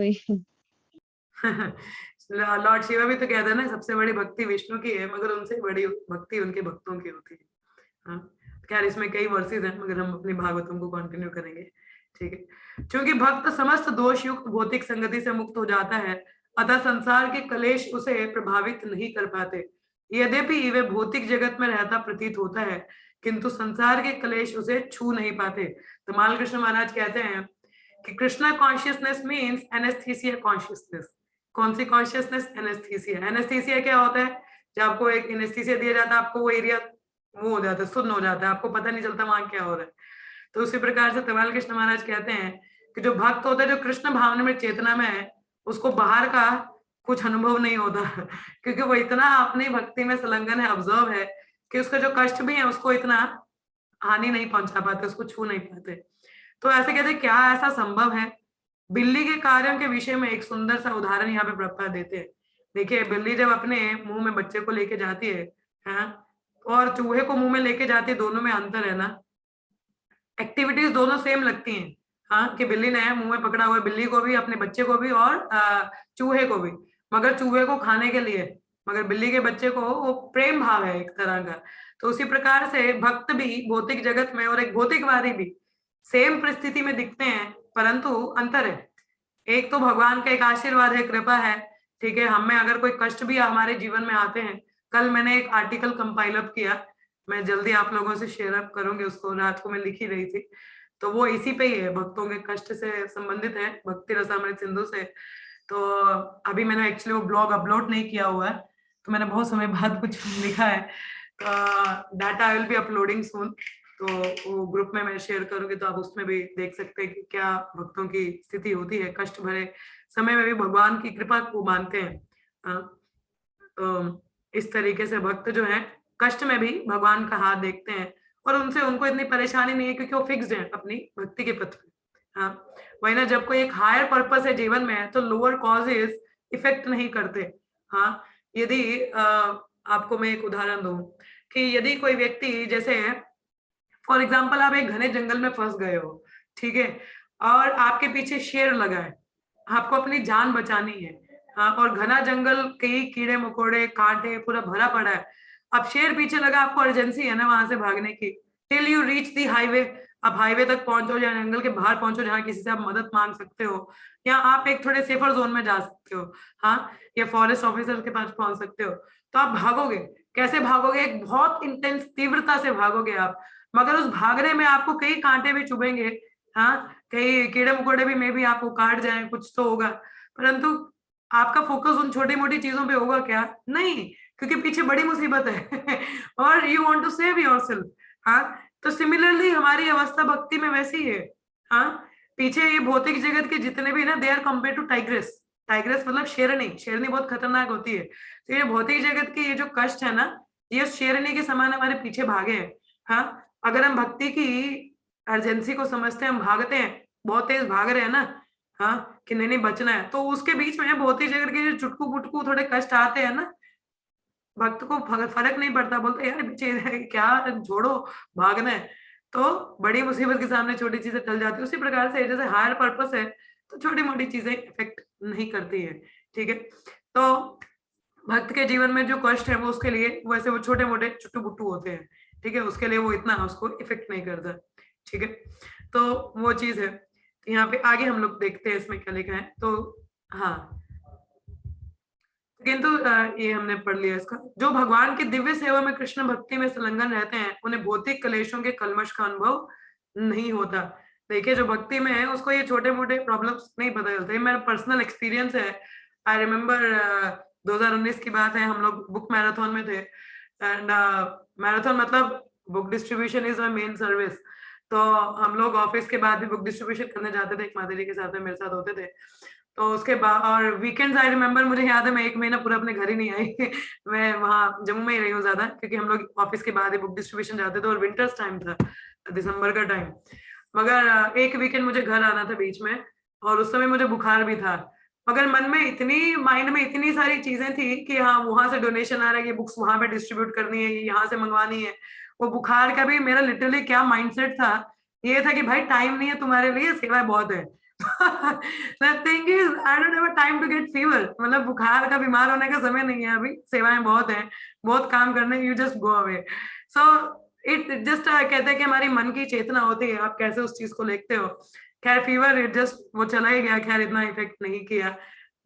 Speaker 1: लॉर्ड शिवा भी तो कहता है ना, सबसे बड़ी भक्ति विष्णु की है, मगर उनसे बड़ी भक्ति उनके भक्तों की होती है। हाँ, खैर इसमें कई वर्सेस हैं, मगर हम अपनी भागवतम को कंटिन्यू करेंगे। ठीक है, क्योंकि भक्त समस्त दोष युक्त भौतिक संगति से मुक्त हो जाता है, अतः संसार के कलेश उसे प्रभावित नहीं कर पाते। यद्यपि वे भौतिक जगत में रहता प्रतीत होता है, किंतु संसार के कलेश उसे छू नहीं पाते। तो माल कृष्ण महाराज कहते हैं कि Krishna consciousness means anaesthesia consciousness. कौन सी कॉन्शियसनेस? एनेस्थीसिया। एनेस्थीसिया क्या होता है? जब आपको एक एनेस्थीसिया दिया जाता है, आपको वो एरिया वो हो जाता है, सुन्न हो जाता है, आपको पता नहीं चलता वहां क्या हो रहा है। तो उसी प्रकार से तवाल कृष्ण महाराज कहते हैं कि जो भक्त होता है, जो कृष्ण भावना में चेतना में है, उसको बाहर का कुछ अनुभव नहीं होता क्योंकि वो इतना अपनी भक्ति में संलग्न है, ऑब्जर्व है, कि उसका जो कष्ट भी है उसको इतना हानि नहीं पहुंचा पाते, उसको छू नहीं पाते। तो ऐसे कहते क्या ऐसा संभव है? बिल्ली के कार्यों के विषय में एक सुंदर सा उदाहरण यहाँ पे प्रभुपाद देते हैं। देखिए, बिल्ली जब अपने मुंह में बच्चे को लेके जाती है, और चूहे को मुंह में लेके जाती है, दोनों में अंतर है ना। एक्टिविटीज दोनों सेम लगती हैं, हाँ, कि बिल्ली ने मुंह में पकड़ा हुआ है, बिल्ली को भी, अपने बच्चे को भी, और चूहे को भी, मगर चूहे को खाने के लिए, मगर बिल्ली के बच्चे को वो प्रेम भाव है एक तरह का। तो उसी प्रकार से भक्त भी भौतिक जगत में और एक भौतिकवादी भी सेम परिस्थिति में दिखते हैं, परंतु अंतर है। एक तो भगवान का एक आशीर्वाद है, कृपा है ठीक है, हमें अगर कोई कष्ट भी हमारे जीवन में आते हैं, कल मैंने एक आर्टिकल कंपाइल अप किया, मैं जल्दी आप लोगों से शेयर अप करूंगी उसको, रात को मैं लिख ही रही थी, तो वो इसी पे ही है, भक्तों के कष्ट से संबंधित है, भक्ति रसामृत सिंधु से। तो अभी मैंने एक्चुअली वो ब्लॉग अपलोड नहीं किया हुआ है, तो मैंने बहुत समय बाद कुछ लिखा है, तो data I will be uploading soon, तो वो ग्रुप में मैं शेयर करूंगी, तो आप उसमें भी देख सकते हैं कि क्या भक्तों की स्थिति होती है, कष्ट भरे समय में भी भगवान की कृपा को मानते हैं। तो इस तरीके से भक्त जो है कष्ट में भी भगवान का हाथ देखते हैं, और उनसे उनको इतनी परेशानी नहीं है, क्योंकि वो फिक्स्ड है अपनी भक्ति के पथ पे। हाँ, वही ना, जब कोई एक हायर पर्पस है जीवन में, तो लोअर कॉजेस इफेक्ट नहीं करते। हाँ, यदि आपको मैं एक उदाहरण दूं कि यदि कोई व्यक्ति, जैसे फॉर एग्जाम्पल आप एक घने जंगल में फंस गए हो, ठीक है, और आपके पीछे शेर लगा है, आपको अपनी जान बचानी है, हाँ, और घना जंगल, कई कीड़े मकोड़े कांटे पूरा भरा पड़ा है, अब शेर पीछे लगा, आपको अर्जेंसी है ना वहां से भागने की, till you reach the highway, आप हाईवे तक पहुंचो या जंगल के बाहर पहुंचो जहाँ किसी से आप मदद मांग सकते हो, या आप एक थोड़े सेफर जोन में जा सकते हो, हाँ, या फॉरेस्ट ऑफिसर के पास पहुंच सकते हो, तो आप भागोगे। कैसे भागोगे? एक बहुत इंटेंस तीव्रता से भागोगे आप, मगर उस भागने में आपको कई कांटे भी चुभेंगे, हाँ, कई कीड़े मकोड़े भी में भी आपको काट जाए, कुछ तो होगा, परंतु आपका फोकस उन छोटी मोटी चीजों पे होगा क्या? नहीं, क्योंकि पीछे बड़ी मुसीबत है और you want to save yourself. हाँ, तो सिमिलरली हमारी अवस्था भक्ति में वैसी ही है। हाँ, पीछे ये भौतिक जगत के जितने भी ना, they are compare to tigress, tigress मतलब शेरनी, शेरनी बहुत खतरनाक होती है, तो ये भौतिक जगत के ये जो कष्ट है ना, ये शेरनी के समान हमारे पीछे भागे हैं। हाँ, अगर हम भक्ति की अर्जेंसी को समझते हैं, हम भागते हैं, बहुत तेज भाग रहे हैं ना, हाँ, कि नहीं बचना है, तो उसके बीच में भौतिक जगत के जो चुटकू पुटकू थोड़े कष्ट आते हैं ना, भक्त को फर्क नहीं पड़ता, बोलते यार पीछे क्या, छोड़ो, भागना है, तो बड़ी मुसीबत के सामने छोटी चीजें टल जाती है। उसी प्रकार से जैसे हायर पर्पस है, तो छोटी मोटी चीजें इफेक्ट नहीं करती है, ठीक है। तो भक्त के जीवन में जो कष्ट है वो उसके लिए वैसे वो छोटे मोटे चुट्टू बुट्टू होते हैं, ठीक है, उसके लिए वो इतना उसको इफेक्ट नहीं करता, ठीक है, तो वो चीज है। यहाँ पे आगे हम लोग देखते हैं इसमें क्या लिखा है, तो हाँ, किंतु ये हमने पढ़ लिया इसका। जो भगवान की दिव्य सेवा में कृष्ण भक्ति में संलग्न रहते हैं, उन्हें भौतिक कलेशों के कलमश का अनुभव नहीं होता। देखिए, जो भक्ति में है उसको ये छोटे मोटे प्रॉब्लम्स नहीं पता चलते। मेरा पर्सनल एक्सपीरियंस है, आई रिमेम्बर 2019 की बात है, हम लोग बुक मैराथन में थे, एंड मैराथन मतलब book distribution is my main service, तो हम लोग ऑफिस के बाद भी बुक डिस्ट्रीब्यूशन करने जाते थे, एक माता जी के साथ में मेरे साथ होते थे, तो उसके बाद और वीकेंड्स आई रिमेम्बर, मुझे याद है मैं 1 महीना पूरा अपने घर ही नहीं आई मैं वहाँ जम्मू में ही रही हूँ ज्यादा, क्योंकि हम लोग ऑफिस के बाद ही बुक डिस्ट्रीब्यूशन जाते थे, और विंटर्स टाइम था, दिसंबर का टाइम, मगर एक वीकेंड मुझे घर आना था बीच में, और उस समय मुझे बुखार भी था, मगर मन में इतनी, माइंड में इतनी सारी चीजें थी कि हाँ, वहां से डोनेशन आ रहा है, ये बुक्स वहां पे डिस्ट्रीब्यूट करनी है, ये यहाँ से मंगवानी है, वो बुखार का भी मेरा लिटरली क्या माइंडसेट था, ये था कि भाई टाइम नहीं है तुम्हारे लिए, सेवा बहुत है The thing is, I don't have a time to get fever, मतलब बुखार का बीमार होने का समय नहीं है अभी, सेवाएं बहुत हैं, बहुत काम करने, you just go away. So it just कहते हैं कि हमारी मन की चेतना होती है, आप कैसे उस चीज को लेते हो। खैर फीवर इट जस्ट वो चला ही गया, खैर इतना इफेक्ट नहीं किया,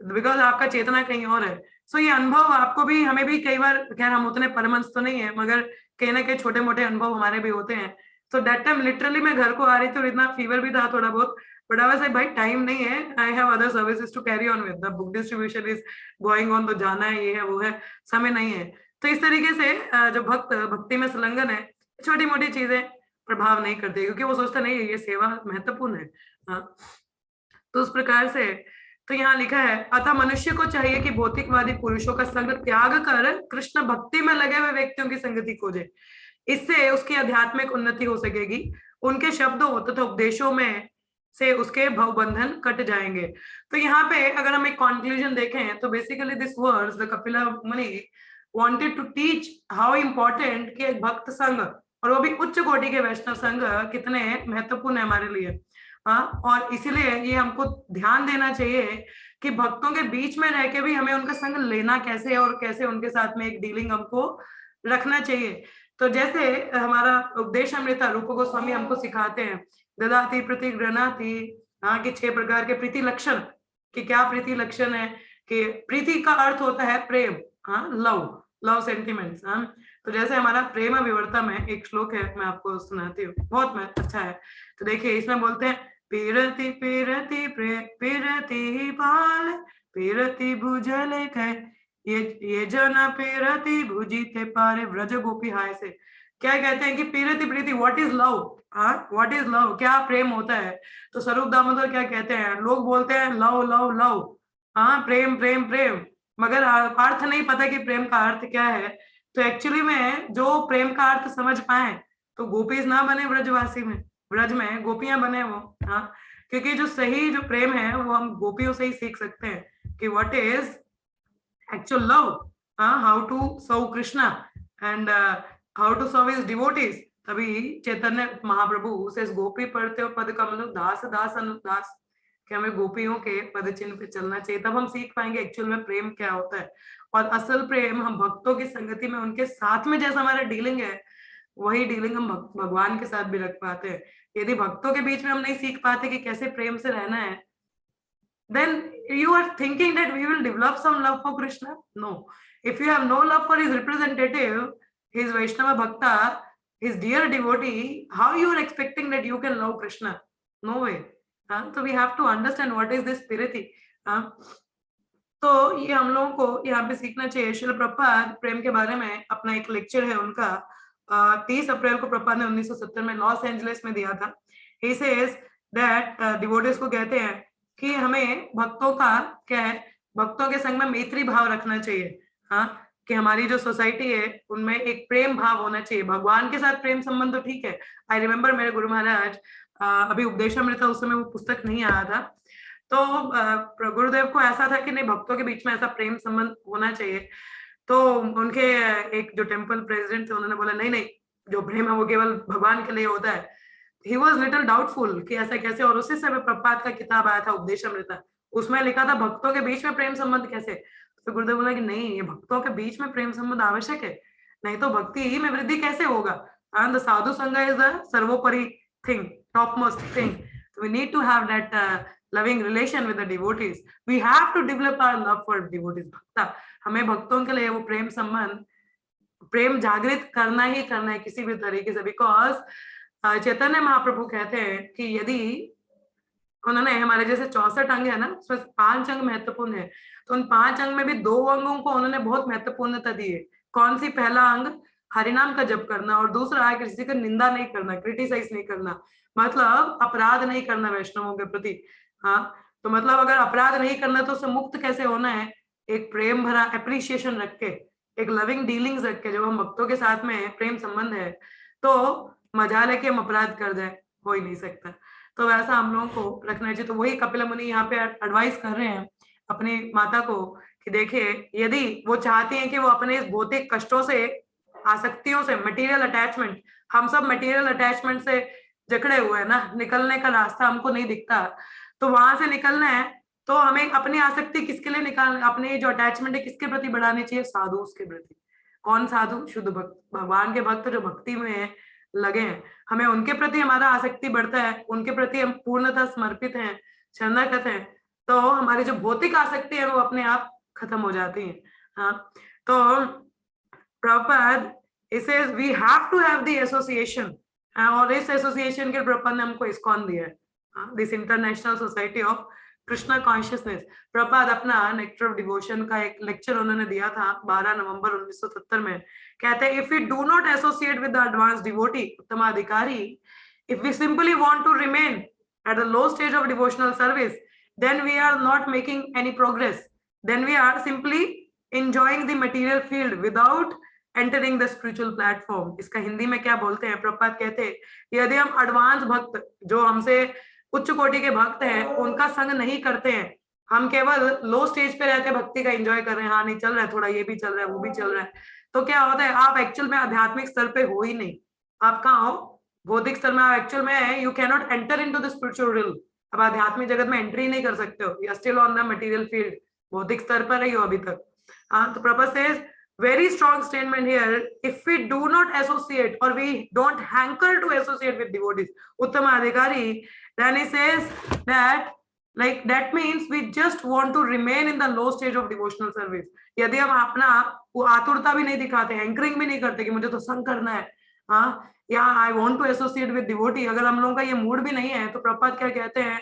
Speaker 1: बिकॉज आपका चेतना कहीं और है। सो ये अनुभव आपको भी, हमें भी कई बार, खैर हम उतने परमंश तो नहीं है, मगर कहीं ना कहीं छोटे मोटे अनुभव हमारे भी होते हैं। सो दैट टाइम लिटरली मैं घर को आ रही थी और इतना फीवर भी था थोड़ा बहुत, बट आई वाज लाइक भाई टाइम नहीं है, I have other services to carry on with, the book distribution is going on, तो जाना है, ये है वो है, समय नहीं है। तो इस तरीके से जो भक्त भक्ति में संलग्न है, छोटी मोटी चीजें प्रभाव नहीं करती, क्योंकि वो सोचता नहीं है ये सेवा महत्वपूर्ण है। हाँ, तो उस प्रकार से तो यहाँ लिखा है, अतः मनुष्य को चाहिए कि भौतिकवादी पुरुषों का संग त्याग कर कृष्ण भक्ति में लगे हुए व्यक्तियों की संगति खोजे, इससे उसकी आध्यात्मिक उन्नति हो सकेगी, उनके शब्दों तथा उपदेशों में से उसके भव बंधन कट जाएंगे। तो यहाँ पे अगर हम एक कंक्लूजन देखें, तो basically this words the Kapil Muni wanted to teach how important कि एक भक्त संघ, और वो भी उच्च कोटि के वैष्णव संघ, कितने महत्वपूर्ण है हमारे लिए। हाँ, और इसीलिए ये हमको ध्यान देना चाहिए कि भक्तों के बीच में रह के भी हमें उनका संग लेना कैसे है, और कैसे उनके साथ में एक डीलिंग हमको रखना चाहिए। तो जैसे हमारा उपदेश अमृता रूप गोस्वामी हमको सिखाते हैं, ददाति प्रति गृणाति, हाँ, कि 6 प्रकार के प्रीति लक्षण, कि क्या प्रीति लक्षण है, कि प्रीति का अर्थ होता है प्रेम, हाँ, लव, लव सेंटिमेंट्स। हाँ, तो जैसे हमारा प्रेम विवर्तम है, एक श्लोक है, मैं आपको सुनाती हूँ, बहुत अच्छा है। तो देखिए इसमें बोलते हैं, पीरति पीरति पीरति बाल पीरति भुजल कह, ये जन पीरति भुजिते पारे व्रज गोपी हाय से। क्या कहते हैं कि पीरति प्रीति, व्हाट इज लव, हाँ, व्हाट इज लव, क्या प्रेम होता है। तो स्वरूप दामोदर क्या कहते हैं, लोग बोलते हैं लव लव लव, हाँ, प्रेम प्रेम प्रेम, मगर अर्थ नहीं पता कि प्रेम का अर्थ क्या है। तो एक्चुअली में जो प्रेम का अर्थ समझ पाए तो गोपीज ना बने ब्रजवासी में, ब्रज में गोपियां बने वो, हाँ, क्योंकि जो सही जो प्रेम है वो हम गोपियों से ही सीख सकते हैं कि what is actual love, how to serve Krishna and how to serve his devotees. तभी चैतन्य महाप्रभु से गोपी पढ़ते हो पद का मतलब दास दास अनुदास, कि हमें गोपियों के पद चिन्ह पे चलना चाहिए, तब हम सीख पाएंगे एक्चुअल में प्रेम क्या होता है। और असल प्रेम हम भक्तों की संगति में उनके साथ में जैसा हमारा डीलिंग है वही डीलिंग हम भगवान के साथ भी रख पाते हैं। यदि भक्तों के बीच में हम नहीं सीख पाते कि कैसे प्रेम से रहना है, then you are thinking that we will develop some love for Krishna. No, if you have no love for his representative, his Vaishnava Bhakta, his dear devotee, how you are expecting that you can love Krishna? No way. So we have to understand what is this spiriti. तो ये हम लोगों को यहाँ पे सीखना चाहिए। श्रील प्रभुपाद प्रेम के बारे में अपना एक लेक्चर है उनका, 30 अप्रैल को प्रभुपाद ने 1970 में लॉस एंजलिस में दिया था। He says that डिवोटीज को कहते हैं कि हमें भक्तों का क्या है, भक्तों के संग में मैत्री भाव रखना चाहिए, हाँ, कि हमारी जो सोसाइटी है उनमें एक प्रेम भाव होना चाहिए। भगवान के साथ प्रेम संबंध तो ठीक है। आई रिमेम्बर मेरे गुरु महाराज अभी उपदेशामृत था, उस समय वो पुस्तक नहीं आया था, तो गुरुदेव को ऐसा था कि नहीं, भक्तों के बीच में ऐसा प्रेम संबंध होना चाहिए। तो उनके एक जो टेम्पल प्रेसिडेंट थे उन्होंने बोला नहीं नहीं, जो प्रेम है वो केवल भगवान के लिए होता है। He was little doubtful कि ऐसा कैसे, और उसी समय प्रभुपाद का किताब आया था उपदेशामृत, उसमें लिखा था भक्तों के बीच में प्रेम संबंध कैसे। तो गुरुदेव बोला कि नहीं, ये भक्तों के बीच में प्रेम संबंध आवश्यक है, नहीं तो भक्ति ही में वृद्धि कैसे होगा। And the sadhu sangha is the सर्वोपरि thing, topmost thing. So we need to have that loving relation with the devotees. We have to develop our love for devotees. भक्ता, हमें भक्तों के लिए वो प्रेम संबंध, प्रेम जागृत करना ही करना है किसी भी तरीके से। बिकॉज चैतन्य महाप्रभु कहते हैं कि यदि उन्होंने हमारे जैसे 64 अंग है ना, उसमें 5 अंग महत्वपूर्ण है, तो उन 5 अंग में भी 2 अंगों को उन्होंने बहुत महत्वपूर्णता दी है। कौन सी? पहला अंग हरिनाम का जप करना, और दूसरा है किसी का निंदा नहीं करना, क्रिटिसाइज नहीं करना, मतलब अपराध नहीं करना वैष्णवों के प्रति। हाँ, तो मतलब अगर अपराध नहीं करना तो उससे मुक्त कैसे होना है? एक प्रेम भरा एप्रिसिएशन रख के, एक लविंग डीलिंग्स रख के, जब हम भक्तों के साथ में प्रेम संबंध है तो मजा लेके हम अपराध कर जाए, हो ही नहीं सकता। तो वैसा हम लोगों को रखना चाहिए। तो वही कपिल मुनि यहाँ पे एडवाइस कर रहे हैं अपनी माता को कि देखिए, यदि वो चाहती हैं कि वो अपने इस भौतिक कष्टों से, आसक्तियों से, मटेरियल अटैचमेंट, हम सब मटेरियल अटैचमेंट से जकड़े हुए हैं ना, निकलने का रास्ता हमको नहीं दिखता, तो वहां से निकलना है तो हमें अपनी आसक्ति किसके लिए निकालना, अपने जो अटैचमेंट है किसके प्रति बढ़ानी चाहिए? साधु के प्रति। कौन साधु? शुद्ध भक्त, भगवान के भक्त जो भक्ति में लगे हैं, हमें उनके प्रति हमारा आसक्ति बढ़ता है, उनके प्रति हम पूर्णतः समर्पित हैं, शरणागत हैं, तो हमारी जो भौतिक आसक्ति है वो अपने आप खत्म हो जाती है। हाँ, तो प्रभुपाद इसे we have to have the association, और इस एसोसिएशन के प्रभुपाद ने हमको इस्कॉन दिया है, this international society of Krishna consciousness. Prabhupada अपना नेक्टर ऑफ डिवोशन का एक लेक्चर उन्होंने दिया था 12 नवंबर 1970 में। कहते हैं, if we do not associate with the advance devotee, उत्तमाधिकारी, if we simply want to remain at the low stage of devotional service, then we are not making any progress, then we are simply enjoying the material field without entering the spiritual platform. इसका हिंदी में क्या बोलते हैं? प्रभुपाद कहते हैं, यदि हम advance भक्त, जो हमसे उच्च कोटि के भक्त हैं, उनका संग नहीं करते हैं, हम केवल लो स्टेज पे रहते हैं, भक्ति का एंजॉय कर रहे हैं, हाँ नहीं चल रहा है, थोड़ा ये भी चल रहा है, वो भी चल रहा है, तो क्या होता है? आप एक्चुअल में आध्यात्मिक स्तर पे हो ही नहीं। आप कहाँ हो? भौतिक स्तर में। आप एक्चुअल में you can not enter into the spiritual realm. अब आध्यात्मिक जगत में एंट्री नहीं कर सकते हो, you are still on the material field, भौतिक स्तर पर ही हो अभी तक। तो Prabhupada says very strong statement here, if we do not associate or we don't hanker to associate with devotees, uttama adhikari, then he says that like that means we just want to remain in the low stage of devotional service. यदि हम अपना वो आतुरता भी नहीं दिखाते, anchoring भी नहीं करते कि मुझे तो संग करना है, हाँ, या I want to associate with devotee, अगर हम लोगों का ये मूड भी नहीं है, तो प्रभुपाद क्या कहते हैं,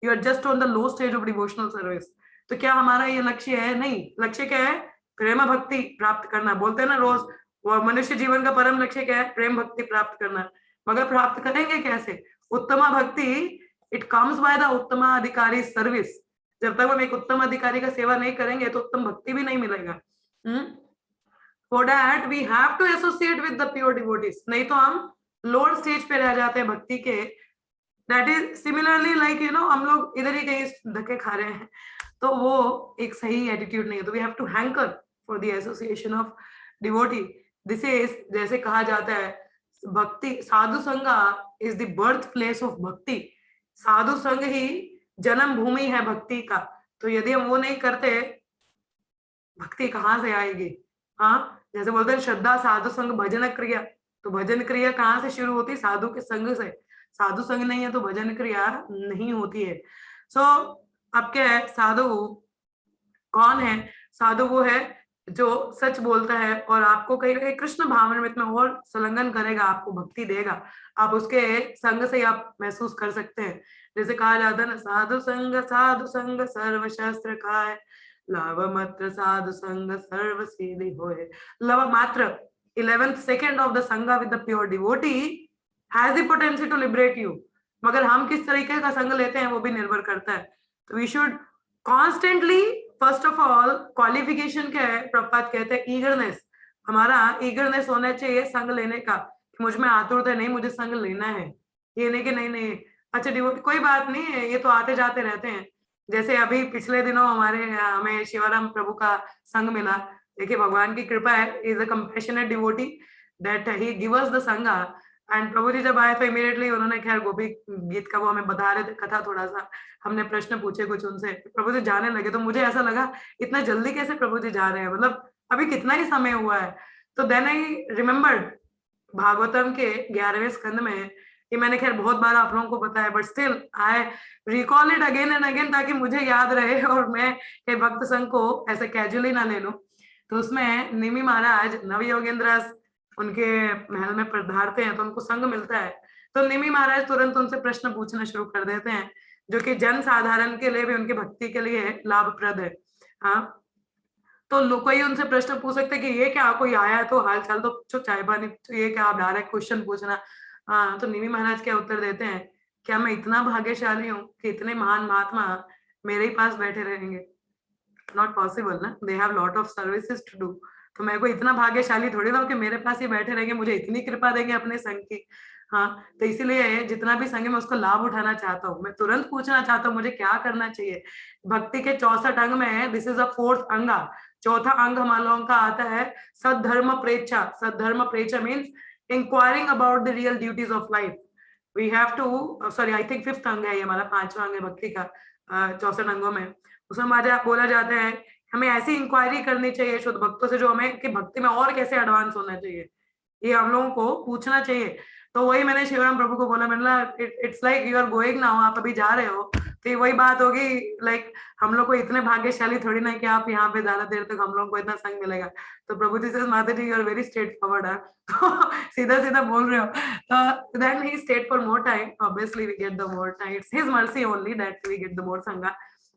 Speaker 1: you are just on the low stage of devotional service. तो क्या हमारा ये लक्ष्य है? नहीं. लक्ष्य क्या है? प्रेम भक्ति प्राप्त करना. बोलते हैं ना रोज, वो मनुष्य जीवन का परम लक्ष्य क्या है? प्रेम भक्ति प्राप्त करना. मगर प्राप्त करेंगे कैसे? उत्तम भक्ति, इट कम्स बाय द उत्तम अधिकारी सर्विस. जब तक हम एक उत्तम अधिकारी का सेवा नहीं करेंगे तो उत्तम भक्ति भी नहीं मिलेगा. For that we have to associate with the pure devotees. नहीं तो हम लोअर स्टेज पे रह जाते हैं भक्ति के. That is similarly like you know, हम लोग इधर ही कहीं धक्के खा रहे हैं, तो वो एक सही एटीट्यूड नहीं है. तो we have to hanker for the association of devotee. This is, जैसे कहा जाता है, bhakti sadhu sanga is the birth place of bhakti. साधु संग ही जन्म भूमि है भक्ति का. तो यदि हम वो नहीं करते, भक्ति कहाँ से आएगी? हाँ, जैसे बोलते हैं श्रद्धा साधु संग भजन क्रिया. तो भजन क्रिया कहाँ से शुरू होती? साधु के संग से. साधु संग नहीं है तो भजन क्रिया नहीं होती है. सो अब क्या है, साधु कौन है? साधु वो है जो सच बोलता है और आपको कहीं कहीं कृष्ण भावनामृत में और संलग्न करेगा, आपको भक्ति देगा. आप उसके संग से आप महसूस कर सकते हैं. जैसे कहा जाता है ना, साधु संग सर्व शास्त्र खाए, लव मात्र साधु संग सर्व सिद्धि होए. लव मात्र 11th second of the sangha with the pure devotee has the potential to liberate you. मगर हम किस तरीके का संग लेते हैं वो भी निर्भर करता है. तो we should constantly, first of all, qualification क्या है? प्रभुपाद कहते हैं ईगरनेस. हमारा ईगरनेस होना चाहिए संग लेने का, कि मुझ में आतुरता नहीं, मुझे संग लेना है. ये नहीं कि नहीं अच्छा डिवोटी कोई बात नहीं है, ये तो आते जाते रहते हैं. जैसे अभी पिछले दिनों हमें शिवाराम प्रभु का संग मिला. देखिए भगवान की कृपा है. Is a compassionate devotee that he give us the संगा. एंड प्रभु जी जब आए तो इमीडिएटली उन्होंने, खैर गोपी गीत का वो हमें बता रहे थे कथा, थोड़ा सा हमने प्रश्न पूछे कुछ उनसे, प्रभु जी जाने लगे. तो मुझे ऐसा लगा इतना जल्दी कैसे प्रभु जी जा रहे हैं, मतलब अभी कितना ही समय हुआ है. तो देन आई रिमेम्बर्ड भागवतम के 11वें स्कंद में, ये मैंने खैर बहुत बार आप लोगों को बताया, but still I recall it again and again, ताकि मुझे याद रहे और मैं भक्त संघ को ऐसे कैजुअली ना ले लूं. तो उसमें निमि महाराज नव योगेंद्र उनके महल में पधारते हैं, तो उनको संग मिलता है. तो निमि महाराज तुरंत उनसे प्रश्न पूछना शुरू कर देते हैं, जो कि जन साधारण के लिए भी, उनकी भक्ति के लिए लाभप्रद है. हाँ, तो कोई उनसे प्रश्न पूछ सकते कि ये क्या, कोई आया है तो हाल चाल तो पूछो, चाय पानी, तो ये क्या आप डायरेक्ट क्वेश्चन पूछना. हाँ, तो निमि महाराज क्या उत्तर देते हैं, क्या मैं इतना भाग्यशाली हूँ कि इतने महान महात्मा मेरे ही पास बैठे रहेंगे? नॉट पॉसिबल ना, they have lot of services to do. तो मैं कोई इतना भाग्यशाली थोड़ी ना कि मेरे पास ही बैठे रहेंगे, मुझे इतनी कृपा देंगे अपने संग की. हाँ, तो इसीलिए जितना भी संग है मैं उसको लाभ उठाना चाहता हूँ. मैं तुरंत पूछना चाहता हूँ मुझे क्या करना चाहिए. भक्ति के 64 अंग में दिस इज अ 4th अंगा. चौथा अंग हम लोगों का आता है सद्धर्म प्रेच्छा. सद्धर्म प्रेच्छा means inquiring about the real duties of life. We have to, sorry I think 5th अंग है ये हमारा, 5वां अंग है भक्ति का 64 अंगों में. उसमें बोला जाता है हमें ऐसी इंक्वायरी करनी चाहिए शुद्ध भक्तों से, जो हमें कि भक्ति में और कैसे एडवांस होना चाहिए, ये हम लोगों को पूछना चाहिए. तो वही मैंने शिवराम प्रभु को बोला, मैंने it's like you are going now, आप अभी जा रहे हो. तो वही बात होगी, लाइक हम लोग को इतने भाग्यशाली थोड़ी ना कि आप यहाँ पे ज्यादा देर तक हम लोग को इतना संग मिलेगा. तो प्रभु जी से, माता जी you are very straightforward. तो सीधा सीधा बोल रहे हो. तो then he stayed for more time. Obviously we get the more time. It's his mercy only that we get the more संगा.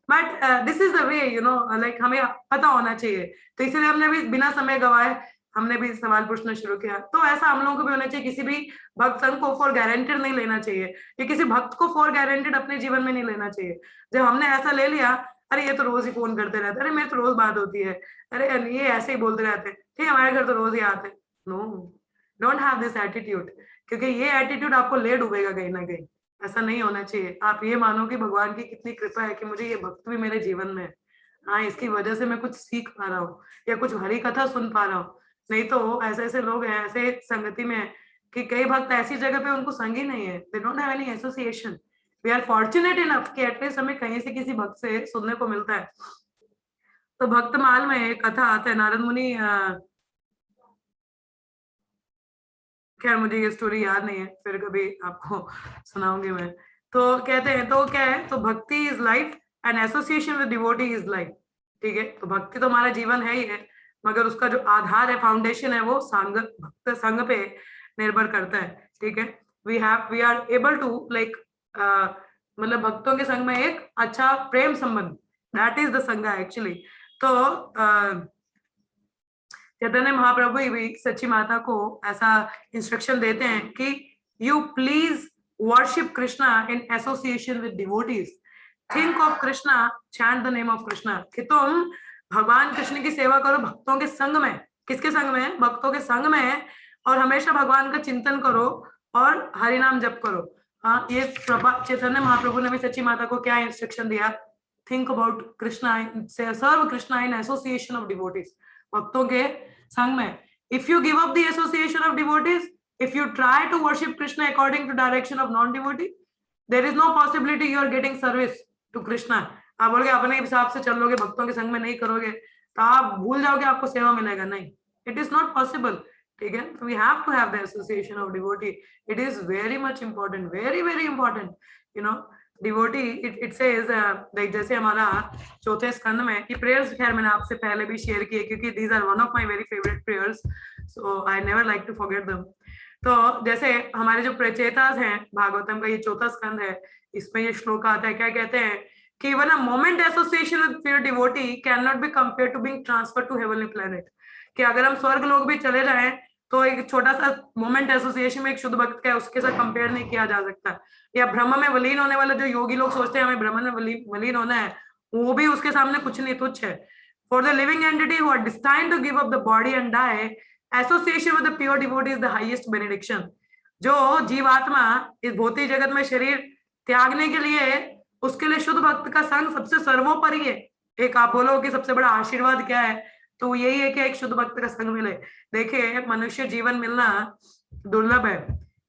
Speaker 1: But this is the way, you know, like हमें पता होना चाहिए. तो इसीलिए हमने भी बिना समय गवाए हमने भी सवाल पूछना शुरू किया. तो ऐसा हम लोगों को भी होना चाहिए. किसी भी भक्त संघ को फॉर गारंटेड नहीं लेना चाहिए, या किसी भक्त को फॉर गारंटेड अपने जीवन में नहीं लेना चाहिए. जब हमने ऐसा ले लिया, अरे ये तो रोज ही फोन करते रहते, अरे मेरी तो रोज बात होती है, अरे ये ऐसे ही बोलते रहते, ठीक हमारे घर तो रोज ही आते. No, don't have this attitude, क्योंकि ये एटीट्यूड आपको ले डूबेगा कहीं ना कहीं. ऐसा नहीं होना चाहिए. आप ये मानो कि भगवान की कितनी कृपा है कि मुझे ये भक्त भी मेरे जीवन में है. हाँ, इसकी वजह से मैं कुछ सीख पा रहा हूँ या कुछ हरी कथा सुन पा रहा हूँ. नहीं तो ऐसे ऐसे लोग हैं ऐसे संगति में कि कई भक्त ऐसी जगह पे उनको संग ही नहीं है. They don't have any association. We are fortunate enough कि एटलीस्ट हमें कहीं से किसी भक्त से सुनने को मिलता है. तो भक्तमाल में एक कथा आता है, नारद मुनि, खैर मुझे ये स्टोरी याद नहीं है, फिर कभी आपको सुनाऊंगी मैं. तो कहते हैं तो क्या है, तो भक्ति is life and association with devotee is life. ठीक है, तो भक्ति तो हमारा जीवन है ही है, मगर उसका जो आधार है, फाउंडेशन है, वो संग, भक्त संग पे निर्भर करता है। ठीक है, we are able to like मतलब भक्तों के संग में एक अच्छा प्रेम संबंध, that is the sanga actually. तो चैतन्य महाप्रभु भी सच्ची माता को ऐसा इंस्ट्रक्शन देते हैं कि you please worship Krishna in association with devotees, think of Krishna, chant the name of Krishna, कि तुम भगवान कृष्ण की सेवा करो भक्तों के संग में। किसके संग में? भक्तों के संग में, और हमेशा भगवान का चिंतन करो और हरि नाम जप करो। हाँ, ये चैतन्य महाप्रभु ने भी सच्ची माता को क्या इंस्ट्रक्शन दिया? Think about Krishna, serve Krishna in association of devotees, भक्तों के संग में। If you give up the association of devotees, if you try to worship Krishna according to direction of non-devotee, there is no possibility you are getting service to Krishna. आप बोलोगे अपने हिसाब से चलोगे, भक्तों के संग में नहीं करोगे, तो आप भूल जाओगे आपको सेवा मिलेगा, नहीं, it is not possible। ठीक है, we have to have the association of devotee, it is very much important, very very important, you know, devotee, it says like जैसे हमारा चौथे स्कंद में ये prayers, खैर मैंने आपसे पहले भी शेयर किए क्योंकि these are one of my very favorite prayers, so I never like to forget them। तो जैसे हमारे जो प्रचेतास हैं, भागवतम का ये चौथा स्कंद है, इसमें ये श्लोक आता है, क्या कहते हैं कि even a moment association with pure devotee cannot be compared to being transferred to heavenly planet। कि अगर हम स्वर्ग लोग भी चले जाएं तो एक छोटा सा मोमेंट एसोसिएशन में एक शुद्ध भक्त का है, उसके साथ कंपेयर नहीं किया जा सकता। या ब्रह्म में विलीन होने वाला, जो योगी लोग सोचते हैं हमें ब्रह्म में विलीन होना है, वो भी उसके सामने कुछ नहीं, तुच्छ है। For the living entity who are destined to give up the body and die, association with the pure devotee is the highest benediction. जो जीवात्मा इस भौतिक जगत में शरीर त्यागने के लिए, उसके लिए शुद्ध भक्त का संग सबसे सर्वोपरि है। एक आप बोलो कि सबसे बड़ा आशीर्वाद क्या है, तो यही है कि एक शुद्ध भक्त का संग मिले। देखिए, मनुष्य जीवन मिलना दुर्लभ है,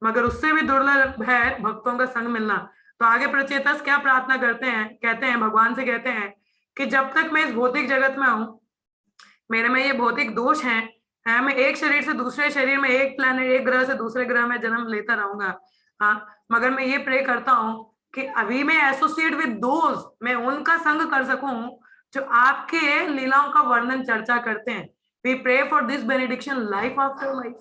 Speaker 1: मगर उससे भी दुर्लभ है भक्तों का संग मिलना। तो आगे प्रचेतस क्या प्रार्थना करते हैं, कहते हैं भगवान से, कहते हैं कि जब तक मैं इस भौतिक जगत में हूं, मेरे में ये भौतिक दोष है, मैं एक शरीर से दूसरे शरीर में, एक प्लैनेट, एक ग्रह से दूसरे ग्रह में जन्म लेता रहूंगा। हाँ, मगर मैं ये प्रे करता हूँ कि अभी मैं एसोसिएट विद दोज, मैं उनका संग कर सकूं जो आपके लीलाओं का वर्णन चर्चा करते हैं। We pray for this benediction life after life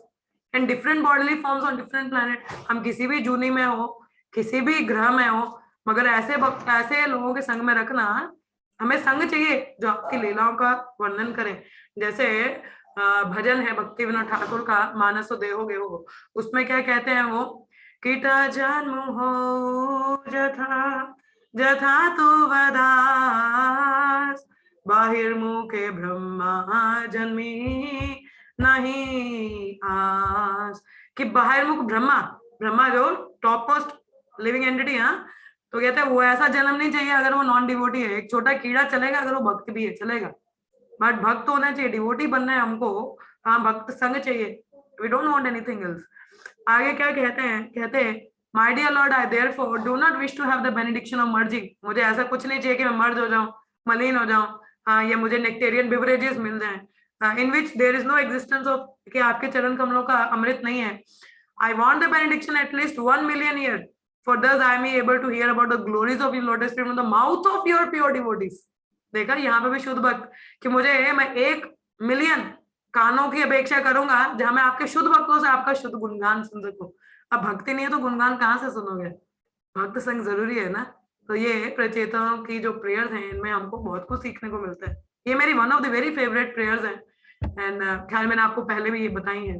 Speaker 1: and different bodily forms on different planet. हम किसी भी जूनी में हो, किसी भी ग्रह में हो, मगर ऐसे लोगों के संग में रखना, हमें संग चाहिए जो आपकी लीलाओं का वर्णन करें। जैसे भजन है भक्ति विनोद ठाकुर का, मानसो देहो गेहो, उसमें क्या कहते हैं वो, कीटा जन्म हो जथा जथा तु वदास, बाहिर्मुखे ब्रह्मा जन्मी नहीं आस। कि बाहिर्मुख ब्रह्मा जो टॉप मोस्ट लिविंग एंटिटी है, तो कहते हैं वो ऐसा जन्म नहीं चाहिए अगर वो नॉन डिवोटी है। एक छोटा कीड़ा चलेगा, अगर वो भक्त भी है चलेगा, बट भक्त होना चाहिए, डिवोटी बनना है हमको। हाँ, भक्त संग चाहिए, we don't want anything else. आगे क्या कहते हैं, कहते हैं my dear Lord, I therefore do not wish to have the benediction of merging. मुझे ऐसा कुछ नहीं चाहिए कि मैं मर्ज हो जाऊं, मलिन हो जाऊं, हाँ, या मुझे नेक्टेरियन बिवरेजेस मिल जाएं in which there is no existence of, कि आपके चरण कमलों का अमृत नहीं है। I want the benediction at least 1 million years, for thus I am able to hear about the glories of your lotus feet from the mouth of your pure devotees। देखा यहाँ पे भी शुद्ध भक्त, कि मुझे मैं 1 million कानों की अपेक्षा करूंगा जहां मैं आपके शुद्ध भक्तों से आपका शुद्ध गुणगान सुन सकूं। अब भक्ति नहीं है तो गुणगान कहाँ से सुनोगे, भक्त संग जरूरी है ना। तो ये प्रचेताओं की जो प्रेयर्स हैं, इनमें हमको बहुत कुछ सीखने को मिलता है। ये मेरी one of the very favourite prayers हैं, एंड ख्याल मैंने आपको पहले भी ये बताई है।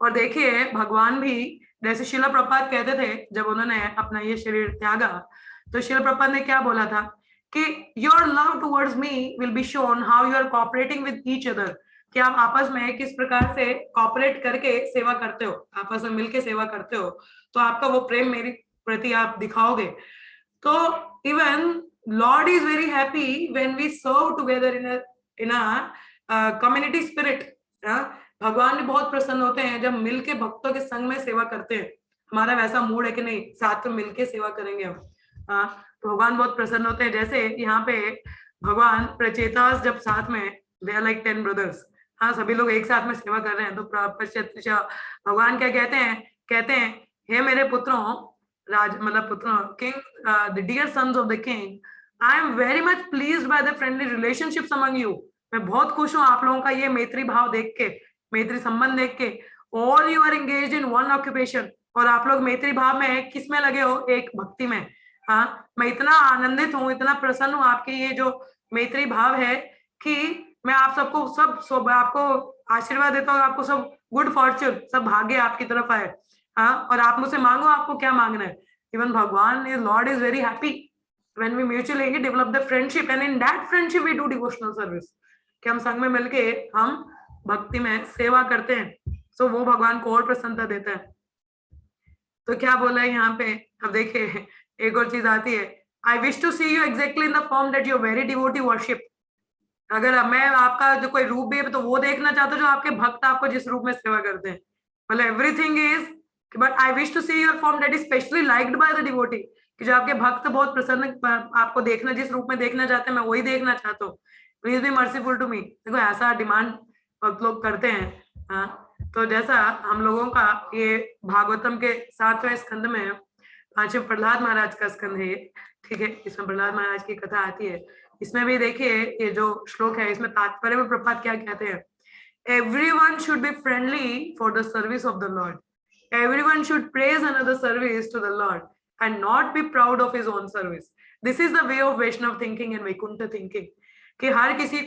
Speaker 1: और देखिए, भगवान भी, जैसे शिल प्रभुपाद कहते थे जब उन्होंने अपना ये शरीर त्यागा, तो शिल प्रभुपाद ने क्या बोला था कि your love towards me will be shown how you are cooperating with each other, कि आप आपस में किस प्रकार से कोऑपरेट करके सेवा करते हो, आपस में मिलके सेवा करते हो, तो आपका वो प्रेम मेरी प्रति आप दिखाओगे। तो even Lord is very happy when we serve together in a community spirit. भगवान भी बहुत प्रसन्न होते हैं जब मिलके भक्तों के संग में सेवा करते हैं। हमारा वैसा मूड है कि नहीं, साथ में मिलके सेवा करेंगे हम, तो भगवान बहुत प्रसन्न होते हैं। जैसे यहाँ पे भगवान प्रचेतास जब साथ में, दे आर लाइक 10 brothers, हाँ, सभी लोग एक साथ में सेवा कर रहे हैं, तो भगवान क्या कहते हैं, कहते हैं हे मेरे पुत्रों, राज मतलब पुत्र king, the dear sons of the king, I am very much pleased by the friendly relationships among you. मैं बहुत खुश हूँ आप लोगों का ये मैत्री भाव देख के, मैत्री संबंध देख के। All you are engaged in one occupation, और आप लोग मैत्री भाव में किस में लगे हो? एक भक्ति में। हाँ, मैं इतना आनंदित हूँ, इतना प्रसन्न हूँ आपके ये जो मैत्री भाव है कि मैं आप सबको सब आपको आशीर्वाद देता हूँ, आपको सब गुड फॉर्च्यून, सब भाग्य आपकी तरफ आए। हाँ, और आप मुझसे मांगो, आपको क्या मांगना है। इवन भगवान is Lord is very happy when we mutually develop the friendship, and in that friendship we do devotional service, कि हम संग में मिलके हम भक्ति में सेवा करते हैं, तो वो भगवान को और प्रसन्नता देता है। तो क्या बोला है यहाँ पे, अब देखिए एक और चीज आती है, I wish to see you exactly in the form that you very devotee worship. अगर मैं आपका जो कोई रूप भी है तो वो देखना चाहता हूँ जो आपके भक्त आपको जिस रूप में सेवा करते हैं, मतलब everything is, but I wish to see your form that is specially liked by the devotee, कि जो आपके भक्त बहुत प्रसन्न आपको देखना, जिस रूप में देखना चाहते हैं मैं वही देखना चाहता हूँ। Please be merciful to me. देखो ऐसा डिमांड भक्त लोग करते हैं। हाँ, तो जैसा हम लोगों का ये भागवतम के 7वें स्कंद में 5वें प्रहलाद महाराज का स्कंद है, ठीक है, इसमें प्रहलाद महाराज की कथा आती है। इसमें भी देखिए ये जो श्लोक है इसमें तात्पर्य में प्रभुपाद क्या कहते हैं, everyone should be friendly for the service of the Lord, everyone should praise another service to the Lord and not be proud of his own service. This is the way of Vaishnav thinking and Vaikuntha thinking, कि हर किसी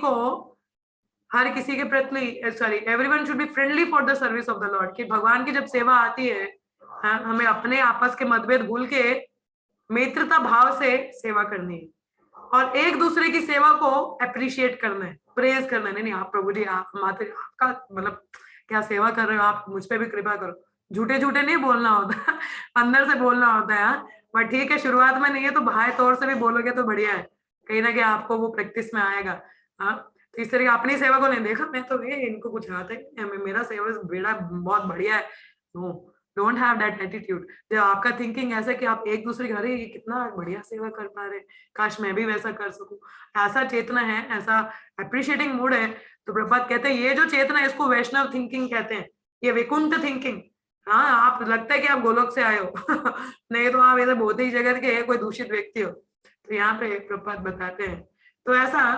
Speaker 1: के प्रति everyone should be friendly for the service of the Lord, कि भगवान की जब सेवा आती है हमें अपने आपस के मतभेद भूल के मित्रता भाव से सेवा करनी है, और एक दूसरे की सेवा को अप्रिशिएट करना है, प्रेज करना है। नहीं आप प्रभु जी, आप माता आपका मतलब क्या सेवा कर रहे हो, आप मुझ पे भी कृपा करो। झूठे नहीं बोलना होता अंदर से बोलना होता है। बट ठीक है, शुरुआत में नहीं है तो बाहर तौर से भी बोलोगे तो बढ़िया है, कहीं ना कहीं आपको वो प्रैक्टिस में आएगा। हाँ, तो इस तरह अपनी सेवा को नहीं देखा मैं तो ये इनको कुछ आता है, मेरा सेवा बेड़ा बहुत बढ़िया है। No, don't have that attitude. जब आपका थिंकिंग ऐसा कि आप एक दूसरे घर ये कितना बढ़िया सेवा कर पा रहे, काश मैं भी वैसा कर सकूं, ऐसा चेतना है, ऐसा अप्रिशिएटिंग मूड है, तो प्रभुपाद कहते हैं ये जो चेतना है इसको वैष्णव थिंकिंग कहते हैं, ये वैकुंठ थिंकिंग। हाँ, आप लगता है कि आप गोलोक से आए हो नहीं तो आप ऐसे भौतिक जगत के कोई दूषित व्यक्ति हो। तो यहाँ पे प्रभुपाद बताते हैं। तो ऐसा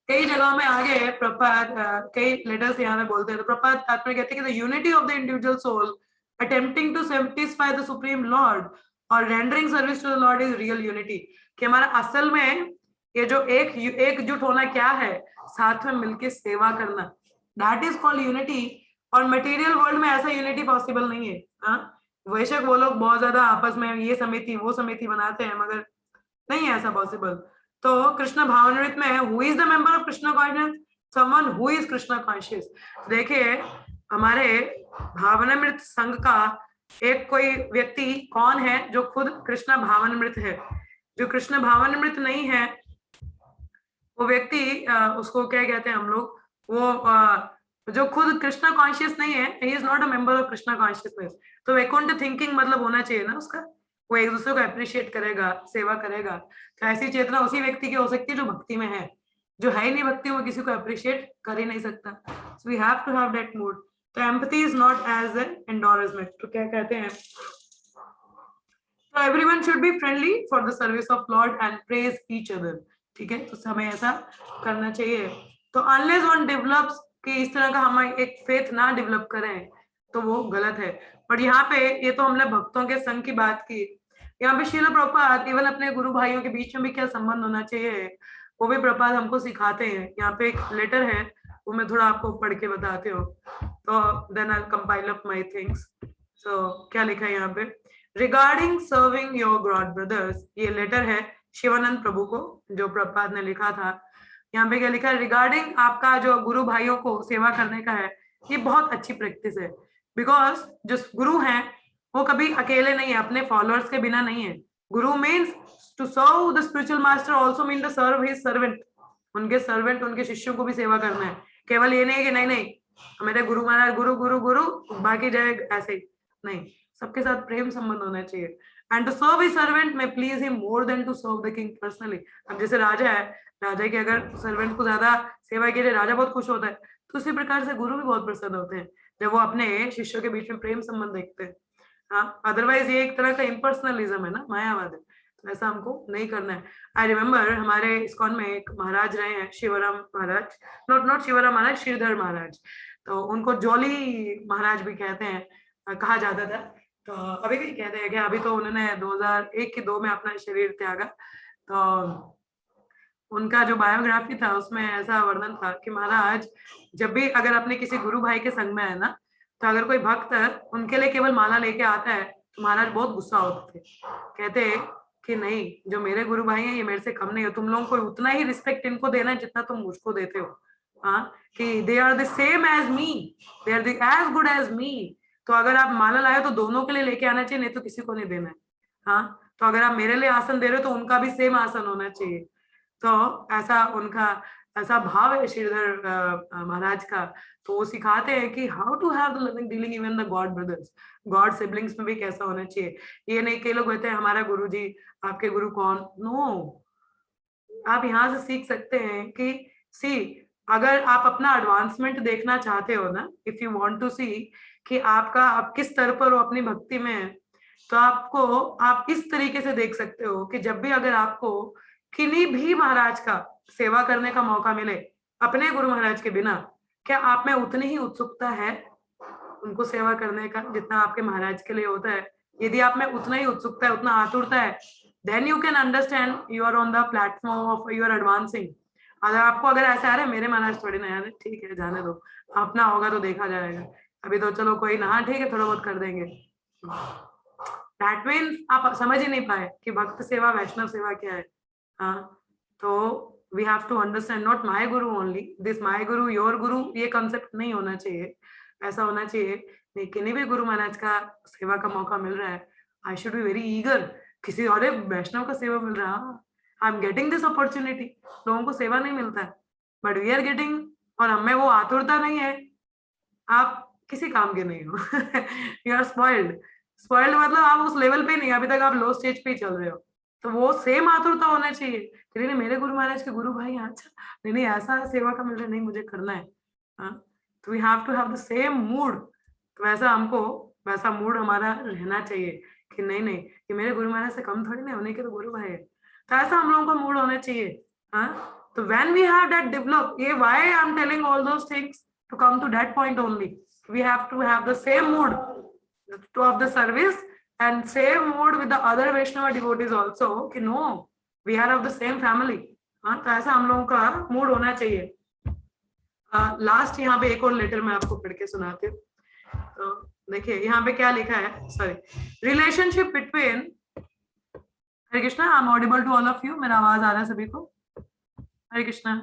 Speaker 1: कई जगहों में आगे प्रभुपाद कई लेटर्स यहाँ पे बोलते हैं। तो प्रभुपाद तात्पर्य कहते हैं कि the unity of the individual soul attempting to satisfy the supreme lord और rendering service to the lord is real unity, कि हमारा असल में ये जो एकजुट होना क्या है, साथ में मिलकर सेवा करना, दैट इज कॉल्ड यूनिटी। और मटेरियल वर्ल्ड में ऐसा यूनिटी पॉसिबल नहीं है। हाँ, वैश्विक वो लोग बहुत ज्यादा आपस में ये समिति वो समिति बनाते हैं, मगर नहीं है ऐसा पॉसिबल। तो कृष्ण भावनामृत में who is the member of Krishna conscious, someone who is Krishna conscious. देखिए हमारे भावनामृत संघ का एक कोई व्यक्ति कौन है जो खुद कृष्ण भावनामृत है। जो कृष्ण भावनामृत नहीं है वो व्यक्ति उसको क्या कहते हैं हम लोग, वो जो खुद कृष्णा कॉन्शियस नहीं है, he is not a member of Krishna consciousness. तो वैकुंठ थिंकिंग मतलब होना चाहिए ना उसका, वो एक दूसरे को अप्रिशिएट करेगा, सेवा करेगा। तो ऐसी चेतना उसी व्यक्ति की हो सकती है जो भक्ति में है, जो है ही नहीं भक्ति वो किसी को अप्रिशिएट कर ही नहीं सकता। So we have to have that mood. तो empathy is not as an endorsement. तो क्या कहते हैं, तो everyone should be friendly for the service of lord and praise each other. ठीक है, तो हमें ऐसा करना चाहिए। तो अनलेस वन डेवलप्स कि इस तरह का हम एक फेथ ना डेवलप करें तो वो गलत है। और यहाँ पे ये तो हमने भक्तों के संग की बात की, यहाँ पे श्रील प्रभुपाद इवन अपने गुरु भाइयों के बीच में भी क्या संबंध होना चाहिए वो भी प्रभुपाद हमको सिखाते हैं। यहाँ पे एक लेटर है वो मैं थोड़ा आपको पढ़ के बताती हूँ, तो then I compile up my things. So क्या लिखा है यहाँ पे, regarding serving your god brothers, ये लेटर है शिवानंद प्रभु को जो प्रभुपाद ने लिखा था। यहाँ पे क्या लिखा है, रिगार्डिंग आपका जो गुरु भाइयों को सेवा करने का है, ये बहुत अच्छी प्रैक्टिस है। बिकॉज जो गुरु हैं वो कभी अकेले नहीं है, अपने फॉलोअर्स के बिना नहीं है। Guru means to serve the spiritual master also mean to serve his servant. उनके सर्वेंट उनके शिष्यों को भी सेवा करना है। केवल ये नहीं कि नहीं मेरे गुरु महाराज गुरु गुरु गुरु बाकी जाए, ऐसे ही नहीं, सबके साथ प्रेम संबंध होना चाहिए। And to serve his servant में please him more than to serve the king personally. अब जैसे राजा है, राजा की अगर सर्वेंट को ज्यादा सेवा के लिए राजा बहुत खुश होता है, तो उसी प्रकार से गुरु भी बहुत प्रसन्न होते हैं जब वो अपने शिष्यों के बीच में प्रेम संबंध देखते हैं। हाँ, अदरवाइज ये एक तरह का इम्पर्सनलिज्म है ना, मायावाद है, तो ऐसा हमको नहीं करना है। आई रिमेम्बर हमारे इस्कॉन में एक महाराज रहे हैं, शिवराम महाराज, नॉट शिवराम महाराज, श्रीधर महाराज, तो उनको जॉली महाराज भी कहते हैं, कहा जाता था। तो अभी भी कहते हैं कि अभी तो उन्होंने 2001 की 2 में अपना शरीर त्यागा। तो उनका जो बायोग्राफी था उसमें ऐसा वर्णन था कि महाराज जब भी अगर अपने किसी गुरु भाई के संग में है ना, तो अगर कोई भक्त उनके लिए केवल माला लेके आता है तो महाराज बहुत गुस्सा होते थे, कहते कि नहीं, जो मेरे गुरु भाई हैं ये मेरे से कम नहीं हो, तुम लोगों को उतना ही रिस्पेक्ट इनको देना है जितना तुम मुझको देते हो। हाँ, कि they are the same as me, they are as good as me. तो अगर आप माला लाए तो दोनों के लिए लेके आना चाहिए, नहीं तो किसी को नहीं देना है। हाँ, तो अगर आप मेरे लिए आसन दे रहे हो तो उनका भी सेम आसन होना चाहिए। तो ऐसा उनका ऐसा भाव है श्रीधर महाराज का। तो वो सिखाते हैं कि how to have the loving dealing even the god brothers, god siblings में भी कैसा होना चाहिए। ये नहीं, कई लोग कहते हैं हमारा गुरु जी, आपके गुरु कौन? नो, आप यहाँ से सीख सकते हैं कि सी, अगर आप अपना एडवांसमेंट देखना चाहते हो ना, इफ यू वांट टू सी कि आप किस स्तर पर हो अपनी भक्ति में, तो आप इस तरीके से देख सकते हो कि जब भी अगर आपको किन्हीं भी महाराज का सेवा करने का मौका मिले अपने गुरु महाराज के बिना, क्या आप में उतनी ही उत्सुकता है उनको सेवा करने का जितना आपके महाराज के लिए होता है? यदि आप में उतना ही उत्सुकता है, उतना आतुरता है, then you can understand you are on the platform of you are advancing। अगर ऐसा आ रहा है मेरे महाराज थोड़ी ना यार, ठीक है जाने दो, अपना होगा तो देखा जाएगा, अभी तो चलो कोई ना, हाँ ठीक है थोड़ा बहुत कर देंगे। That means आप समझ ही नहीं पाए कि भक्त सेवा वैष्णव सेवा क्या है। हाँ, तो we have to understand not my guru only, this my guru your guru, ये कंसेप्ट नहीं होना चाहिए। ऐसा होना चाहिए नहीं, किन्हीं भी गुरु महाराज का सेवा का मौका मिल रहा है, I should be very eager. किसी और वैष्णव का सेवा मिल रहा है, I am getting this opportunity. लोगों को सेवा नहीं मिलता है, बट वी आर गेटिंग, और हमें वो आतुरता नहीं है। आप किसी काम के नहीं हो। You are spoiled. स्पॉइल्ड मतलब आप उस लेवल पे नहीं, अभी तक आप लो स्टेज पे ही चल रहे हो। तो वो सेम आतुरता होना चाहिए, नहीं मेरे गुरु महाराज के गुरु भाई, अच्छा नहीं ऐसा सेवा का मिल रहा है, नहीं मुझे करना है। हाँ, तो we have to have the same mood. तो वैसा मूड हमारा रहना चाहिए कि नहीं कि मेरे गुरु महाराज से कम थोड़ी नहीं, उन्हीं के तो गुरु भाई है। तो ऐसा हम लोगों का मूड होना चाहिए। हाँ, तो when we have that develop, ये why I am telling all those things to come to that point only. We have to have the same mood to of the service and same mood with the other Vaishnava devotees also, कि no, we are of the same family। हाँ, तो ऐसा हम लोगों का mood होना चाहिए। Last यहाँ पे एक और लेटर मैं आपको पढ़ के सुनाती हूँ। तो देखिए यहाँ पे क्या लिखा है, sorry, relationship between, Hare Krishna, I am audible to all of you, मेरा आवाज आ रहा है सभी को? हरे कृष्णा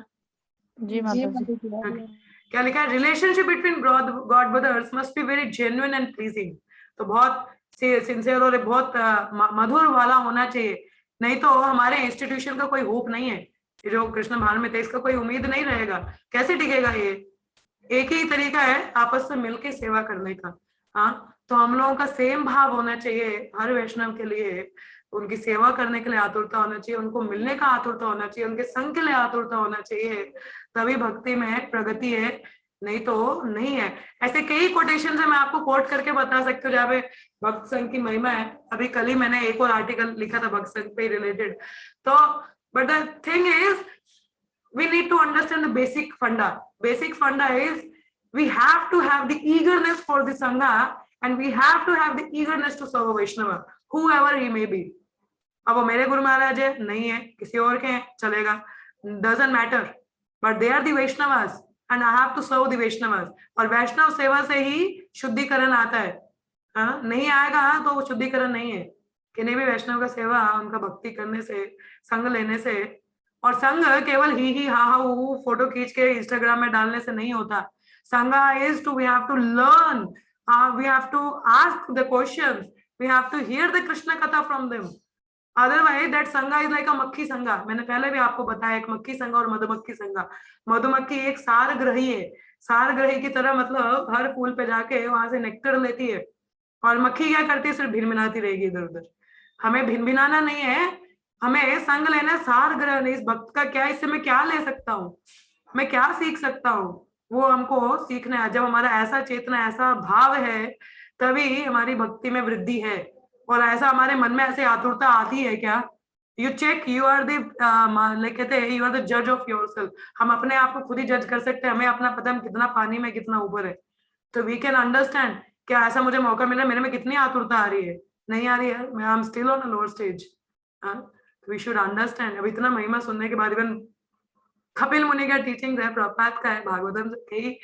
Speaker 5: जी माता जी।
Speaker 1: क्या लिखा है? Relationship between God brothers must be very genuine and pleasing. तो बहुत सिंसियर और बहुत मधुर वाला होना चाहिए, नहीं तो हमारे इंस्टीट्यूशन का कोई होप नहीं है। जो कृष्ण भान में थे इसका कोई उम्मीद नहीं रहेगा, कैसे टिकेगा ये? एक ही तरीका है आपस में मिलकर सेवा करने का। हाँ, तो हम लोगों का सेम भाव होना चाहिए हर वैष्णव के लिए, उनकी सेवा करने के लिए आतुरता होना चाहिए, उनको मिलने का आतुरता होना चाहिए, उनके संग के लिए आतुरता होना चाहिए, तभी भक्ति में प्रगति है, नहीं तो नहीं है। ऐसे कई कोटेशन है, मैं आपको कोट करके बता सकती हूँ जहाँ पे भक्त संघ की महिमा है। अभी कल ही मैंने एक और आर्टिकल लिखा था भक्त संघ पे रिलेटेड। तो but the thing is we need to understand the basic funda. Basic funda is we have to have the eagerness for the sangha and we have to have the eagerness to serve a Vaishnava, whoever he may be. अब वो मेरे गुरु महाराज है, नहीं है, किसी और के हैं, चलेगा, doesn't matter, but they are the Vaishnavas and I have to serve the Vaishnavas। और वैष्णव सेवा से ही शुद्धिकरण आता है। हाँ, नहीं आएगा हाँ, तो वो शुद्धिकरण नहीं है। किन्हीं भी वैष्णव का सेवा उनका भक्ति करने से, संग लेने से, और संग केवल ही हा हू फोटो खींच के इंस्टाग्राम में डालने से नहीं होता। Sanga is to, we have to learn, we have to ask the questions, we have to hear the Krishna katha from them. Otherwise that sanga is like a makkhi sanga. मैंने पहले भी आपको बताया, एक मक्खी संगा और मधुमक्खी संगा। मधुमक्खी एक सारग्रही है, सारग्रही की तरह, मतलब हर फूल पे जाके वहां से नेक्टर लेती है, और मक्खी क्या करती है? सिर्फ भिनभिनाती रहेगी इधर उधर। हमें भिनभिनाना नहीं है, हमें संग लेना, सार ग्रहण। इस भक्त का क्या, इससे मैं क्या ले सकता हूँ, मैं क्या सीख सकता हूँ, वो हमको सीखना है। जब हमारा ऐसा चेतना, ऐसा भाव है, तभी हमारी भक्ति में वृद्धि है। और ऐसा हमारे मन में ऐसे आतुरता आती है क्या? You check, you are the कहते हैं यू आर द जज ऑफ योरसेल्फ। हम अपने आप को खुद ही जज कर सकते हैं, हमें अपना पता हम कितना पानी में कितना ऊपर है। तो वी कैन अंडरस्टैंड क्या ऐसा मुझे मौका मिला, मेरे में कितनी आतुरता आ रही है, नहीं आ रही है, मैं I am still on a lower stage. We should understand. अब इतना महिमा सुनने के बाद इवन कपिल मुनि का टीचिंग है, प्रभुपाद का है, भागवतम से कई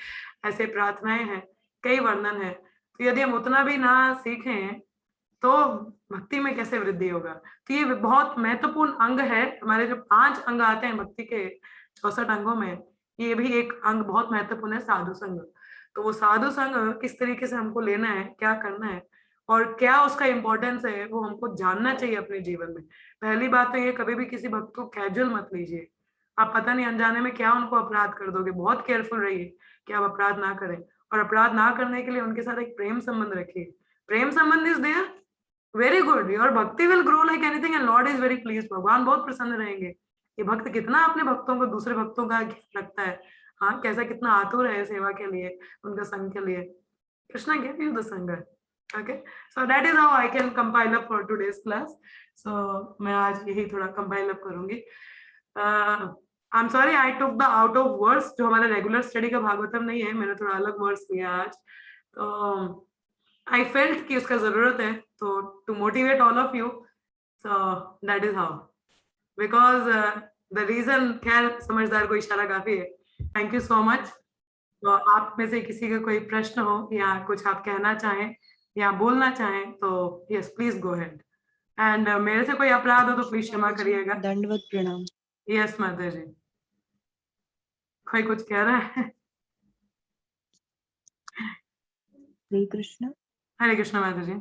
Speaker 1: ऐसे प्रार्थनाएं हैं, कई वर्णन है। तो यदि हम उतना भी ना सीखें तो भक्ति में कैसे वृद्धि होगा? तो ये बहुत महत्वपूर्ण अंग है। हमारे जो 5 अंग आते हैं भक्ति के 64 अंगों में, ये भी एक अंग बहुत महत्वपूर्ण है, साधु संग। तो वो साधु संग किस तरीके से हमको लेना है, क्या करना है और क्या उसका इंपॉर्टेंस है, वो हमको जानना चाहिए अपने जीवन में। पहली बात तो ये, कभी भी किसी भक्त को कैजुअल मत लीजिए। आप पता नहीं अनजाने में क्या उनको अपराध कर दोगे। बहुत केयरफुल रहिए कि आप अपराध ना करें, और अपराध ना करने के लिए उनके साथ एक प्रेम संबंध रखिए। प्रेम संबंध is there, very good, your bhakti will grow like anything and lord is very pleased. भगवान बहुत प्रसन्न रहेंगे। ये भक्त कितना अपने भक्तों को, दूसरे भक्तों का रखता है, हाँ, कैसा कितना आतुर है सेवा के लिए, उनका संग के लिए। कृष्णा gave you the संग। Okay, so that is how I can compile up for today's class. So मैं आज यही थोड़ा compile up करूंगी। I'm sorry I took the out of words, जो हमारा रेगुलर स्टडी का भागवतम नहीं है, मैंने थोड़ा अलग वर्ड्स लिया आज। तो I felt कि उसका जरूरत है, तो to motivate all of you, so that is how, because the reason, खैर समझदार को इशारा काफी है। Thank you so much। तो आप में से किसी का कोई प्रश्न हो या कुछ आप कहना चाहें या बोलना चाहें तो yes please go ahead. And मेरे से कोई अपराध हो तो प्लीज क्षमा करिएगा।
Speaker 5: दंडवत प्रणाम।
Speaker 1: यस माता जी, कोई कुछ कह रहा है?
Speaker 5: हरे कृष्ण।
Speaker 1: हरे कृष्ण माता जी।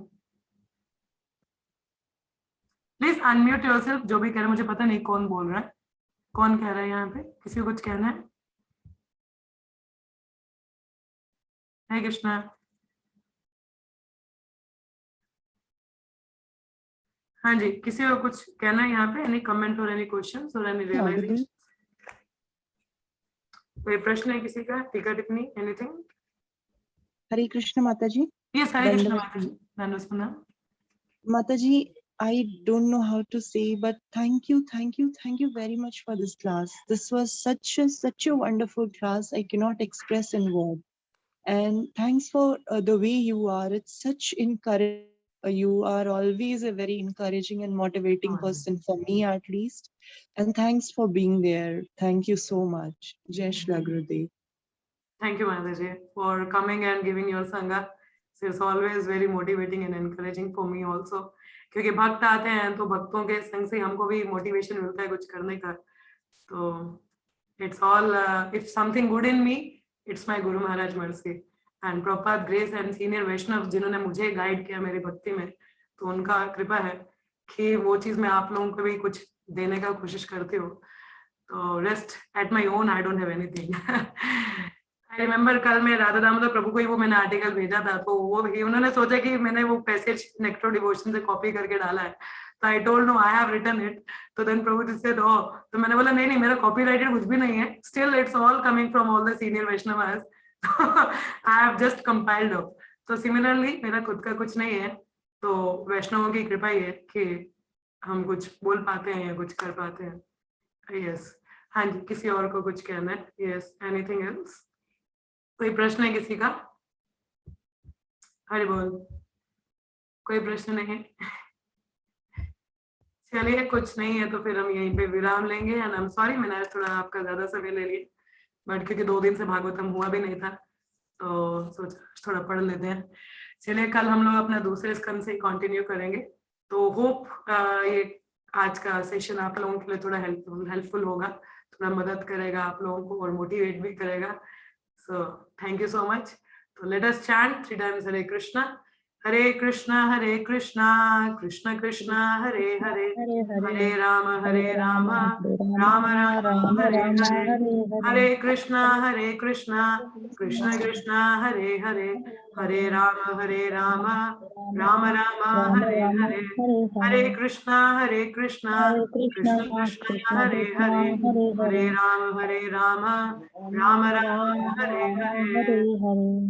Speaker 1: Please unmute yourself. जो भी कह रहे हैं, मुझे पता नहीं कौन बोल रहा है, कौन कह रहा है यहाँ पे, किसी को कुछ कहना है? हरे कृष्णा। हाँ जी, किसी को कुछ कहना है यहाँ पे? एनी कमेंट और एनी क्वेश्चंस और एनी रियलाइजेशन? कोई प्रश्न है किसी का, टीका टिप्पणी, एनीथिंग?
Speaker 5: हरे कृष्ण माता जी।
Speaker 1: यस, हरे कृष्ण
Speaker 5: दंडवत
Speaker 1: माता जी। धन्यवाद सुना।
Speaker 5: माता जी, I don't know how to say, but thank you very much for this class. This was such a wonderful class. I cannot express in words. And thanks for the way you are. It's such encouraging. You are always a very encouraging and motivating person for me, at least. And thanks for being there. Thank you so much. Jai Shri Gurudev.
Speaker 1: Thank you, Mataji, for coming and giving your sangha. It's always very motivating and encouraging for me also. क्योंकि भक्त आते हैं तो भक्तों के संग से हमको भी मोटिवेशन मिलता है कुछ करने का। तो it's all if something good in me, it's my Guru Maharaj mercy and Prabhupada grace and senior Vaishnavas जिन्होंने मुझे गाइड किया मेरी भक्ति में, तो उनका कृपा है कि वो चीज मैं आप लोगों को भी कुछ देने का कोशिश करती हूँ। तो rest at my own, I don't have anything. I remember कल मैं राधा दामोदर प्रभु को ही वो मैंने आर्टिकल भेजा था, तो वो भी उन्होंने सोचा कि मैंने वो पैसेज नेक्ट्रो डिवोशन से कॉपी करके डाला है। तो I told no I have written it. तो then Prabhu ji said oh, तो मैंने बोला नहीं मेरा कॉपीराइटेड कुछ भी नहीं है, still it's all coming from all the senior Vaishnavas. I have just compiled up. तो सिमिलरली मेरा खुद का कुछ नहीं है, तो वैष्णवों की कृपा ही है कि हम कुछ बोल पाते हैं या कुछ कर पाते हैं। यस, हाँ जी, किसी और को कुछ कहना है? Yes, anything else? कोई प्रश्न है किसी का? हरि बोल। कोई प्रश्न नहीं है? चलिए, कुछ नहीं है तो फिर हम यहीं पे विराम लेंगे। एंड आई एम सॉरी मैंने आज थोड़ा आपका ज्यादा समय ले लिया, बट क्योंकि 2 दिन से भागवतम हुआ भी नहीं था तो सोचा थोड़ा पढ़ लेते हैं। चलिए, कल हम लोग अपना दूसरे स्कंद से कंटिन्यू करेंगे। तो होप ये आज का सेशन आप लोगों के लिए थोड़ा हेल्पफुल होगा, थोड़ा मदद करेगा आप लोगों को और मोटिवेट भी करेगा। So thank you so much. So let us chant 3 times Hare Krishna, Krishna Krishna Krishna, Hare Hare, Hare Rama, Rama Rama, Hare Hare, Hare Krishna, Krishna Krishna, Hare Hare, हरे राम राम राम हरे हरे, हरे कृष्णा कृष्ण कृष्ण हरे हरे, हरे राम राम राम हरे हरे।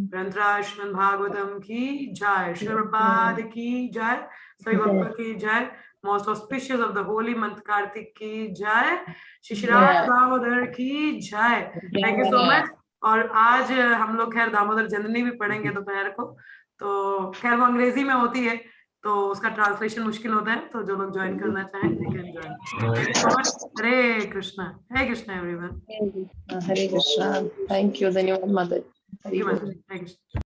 Speaker 1: ग्रंथराज श्रीमद् भागवतम की जय, श्री प्रभुपाद की जय, सभी भक्तों की जय, most auspicious of the Holi month Kartik की जय, श्री राम दामोदर की जय। Thank you so much. और आज हम लोग खैर दामोदर जननी भी पढ़ेंगे दोपहर को, तो खैर वो अंग्रेजी में होती है तो उसका ट्रांसलेशन मुश्किल होता है, तो जो लोग ज्वाइन करना चाहें they can join. Thank you so much. Hare Krishna everyone.
Speaker 5: Hare Krishna. Thank you, धन्यवाद माता जी।
Speaker 1: Thank you.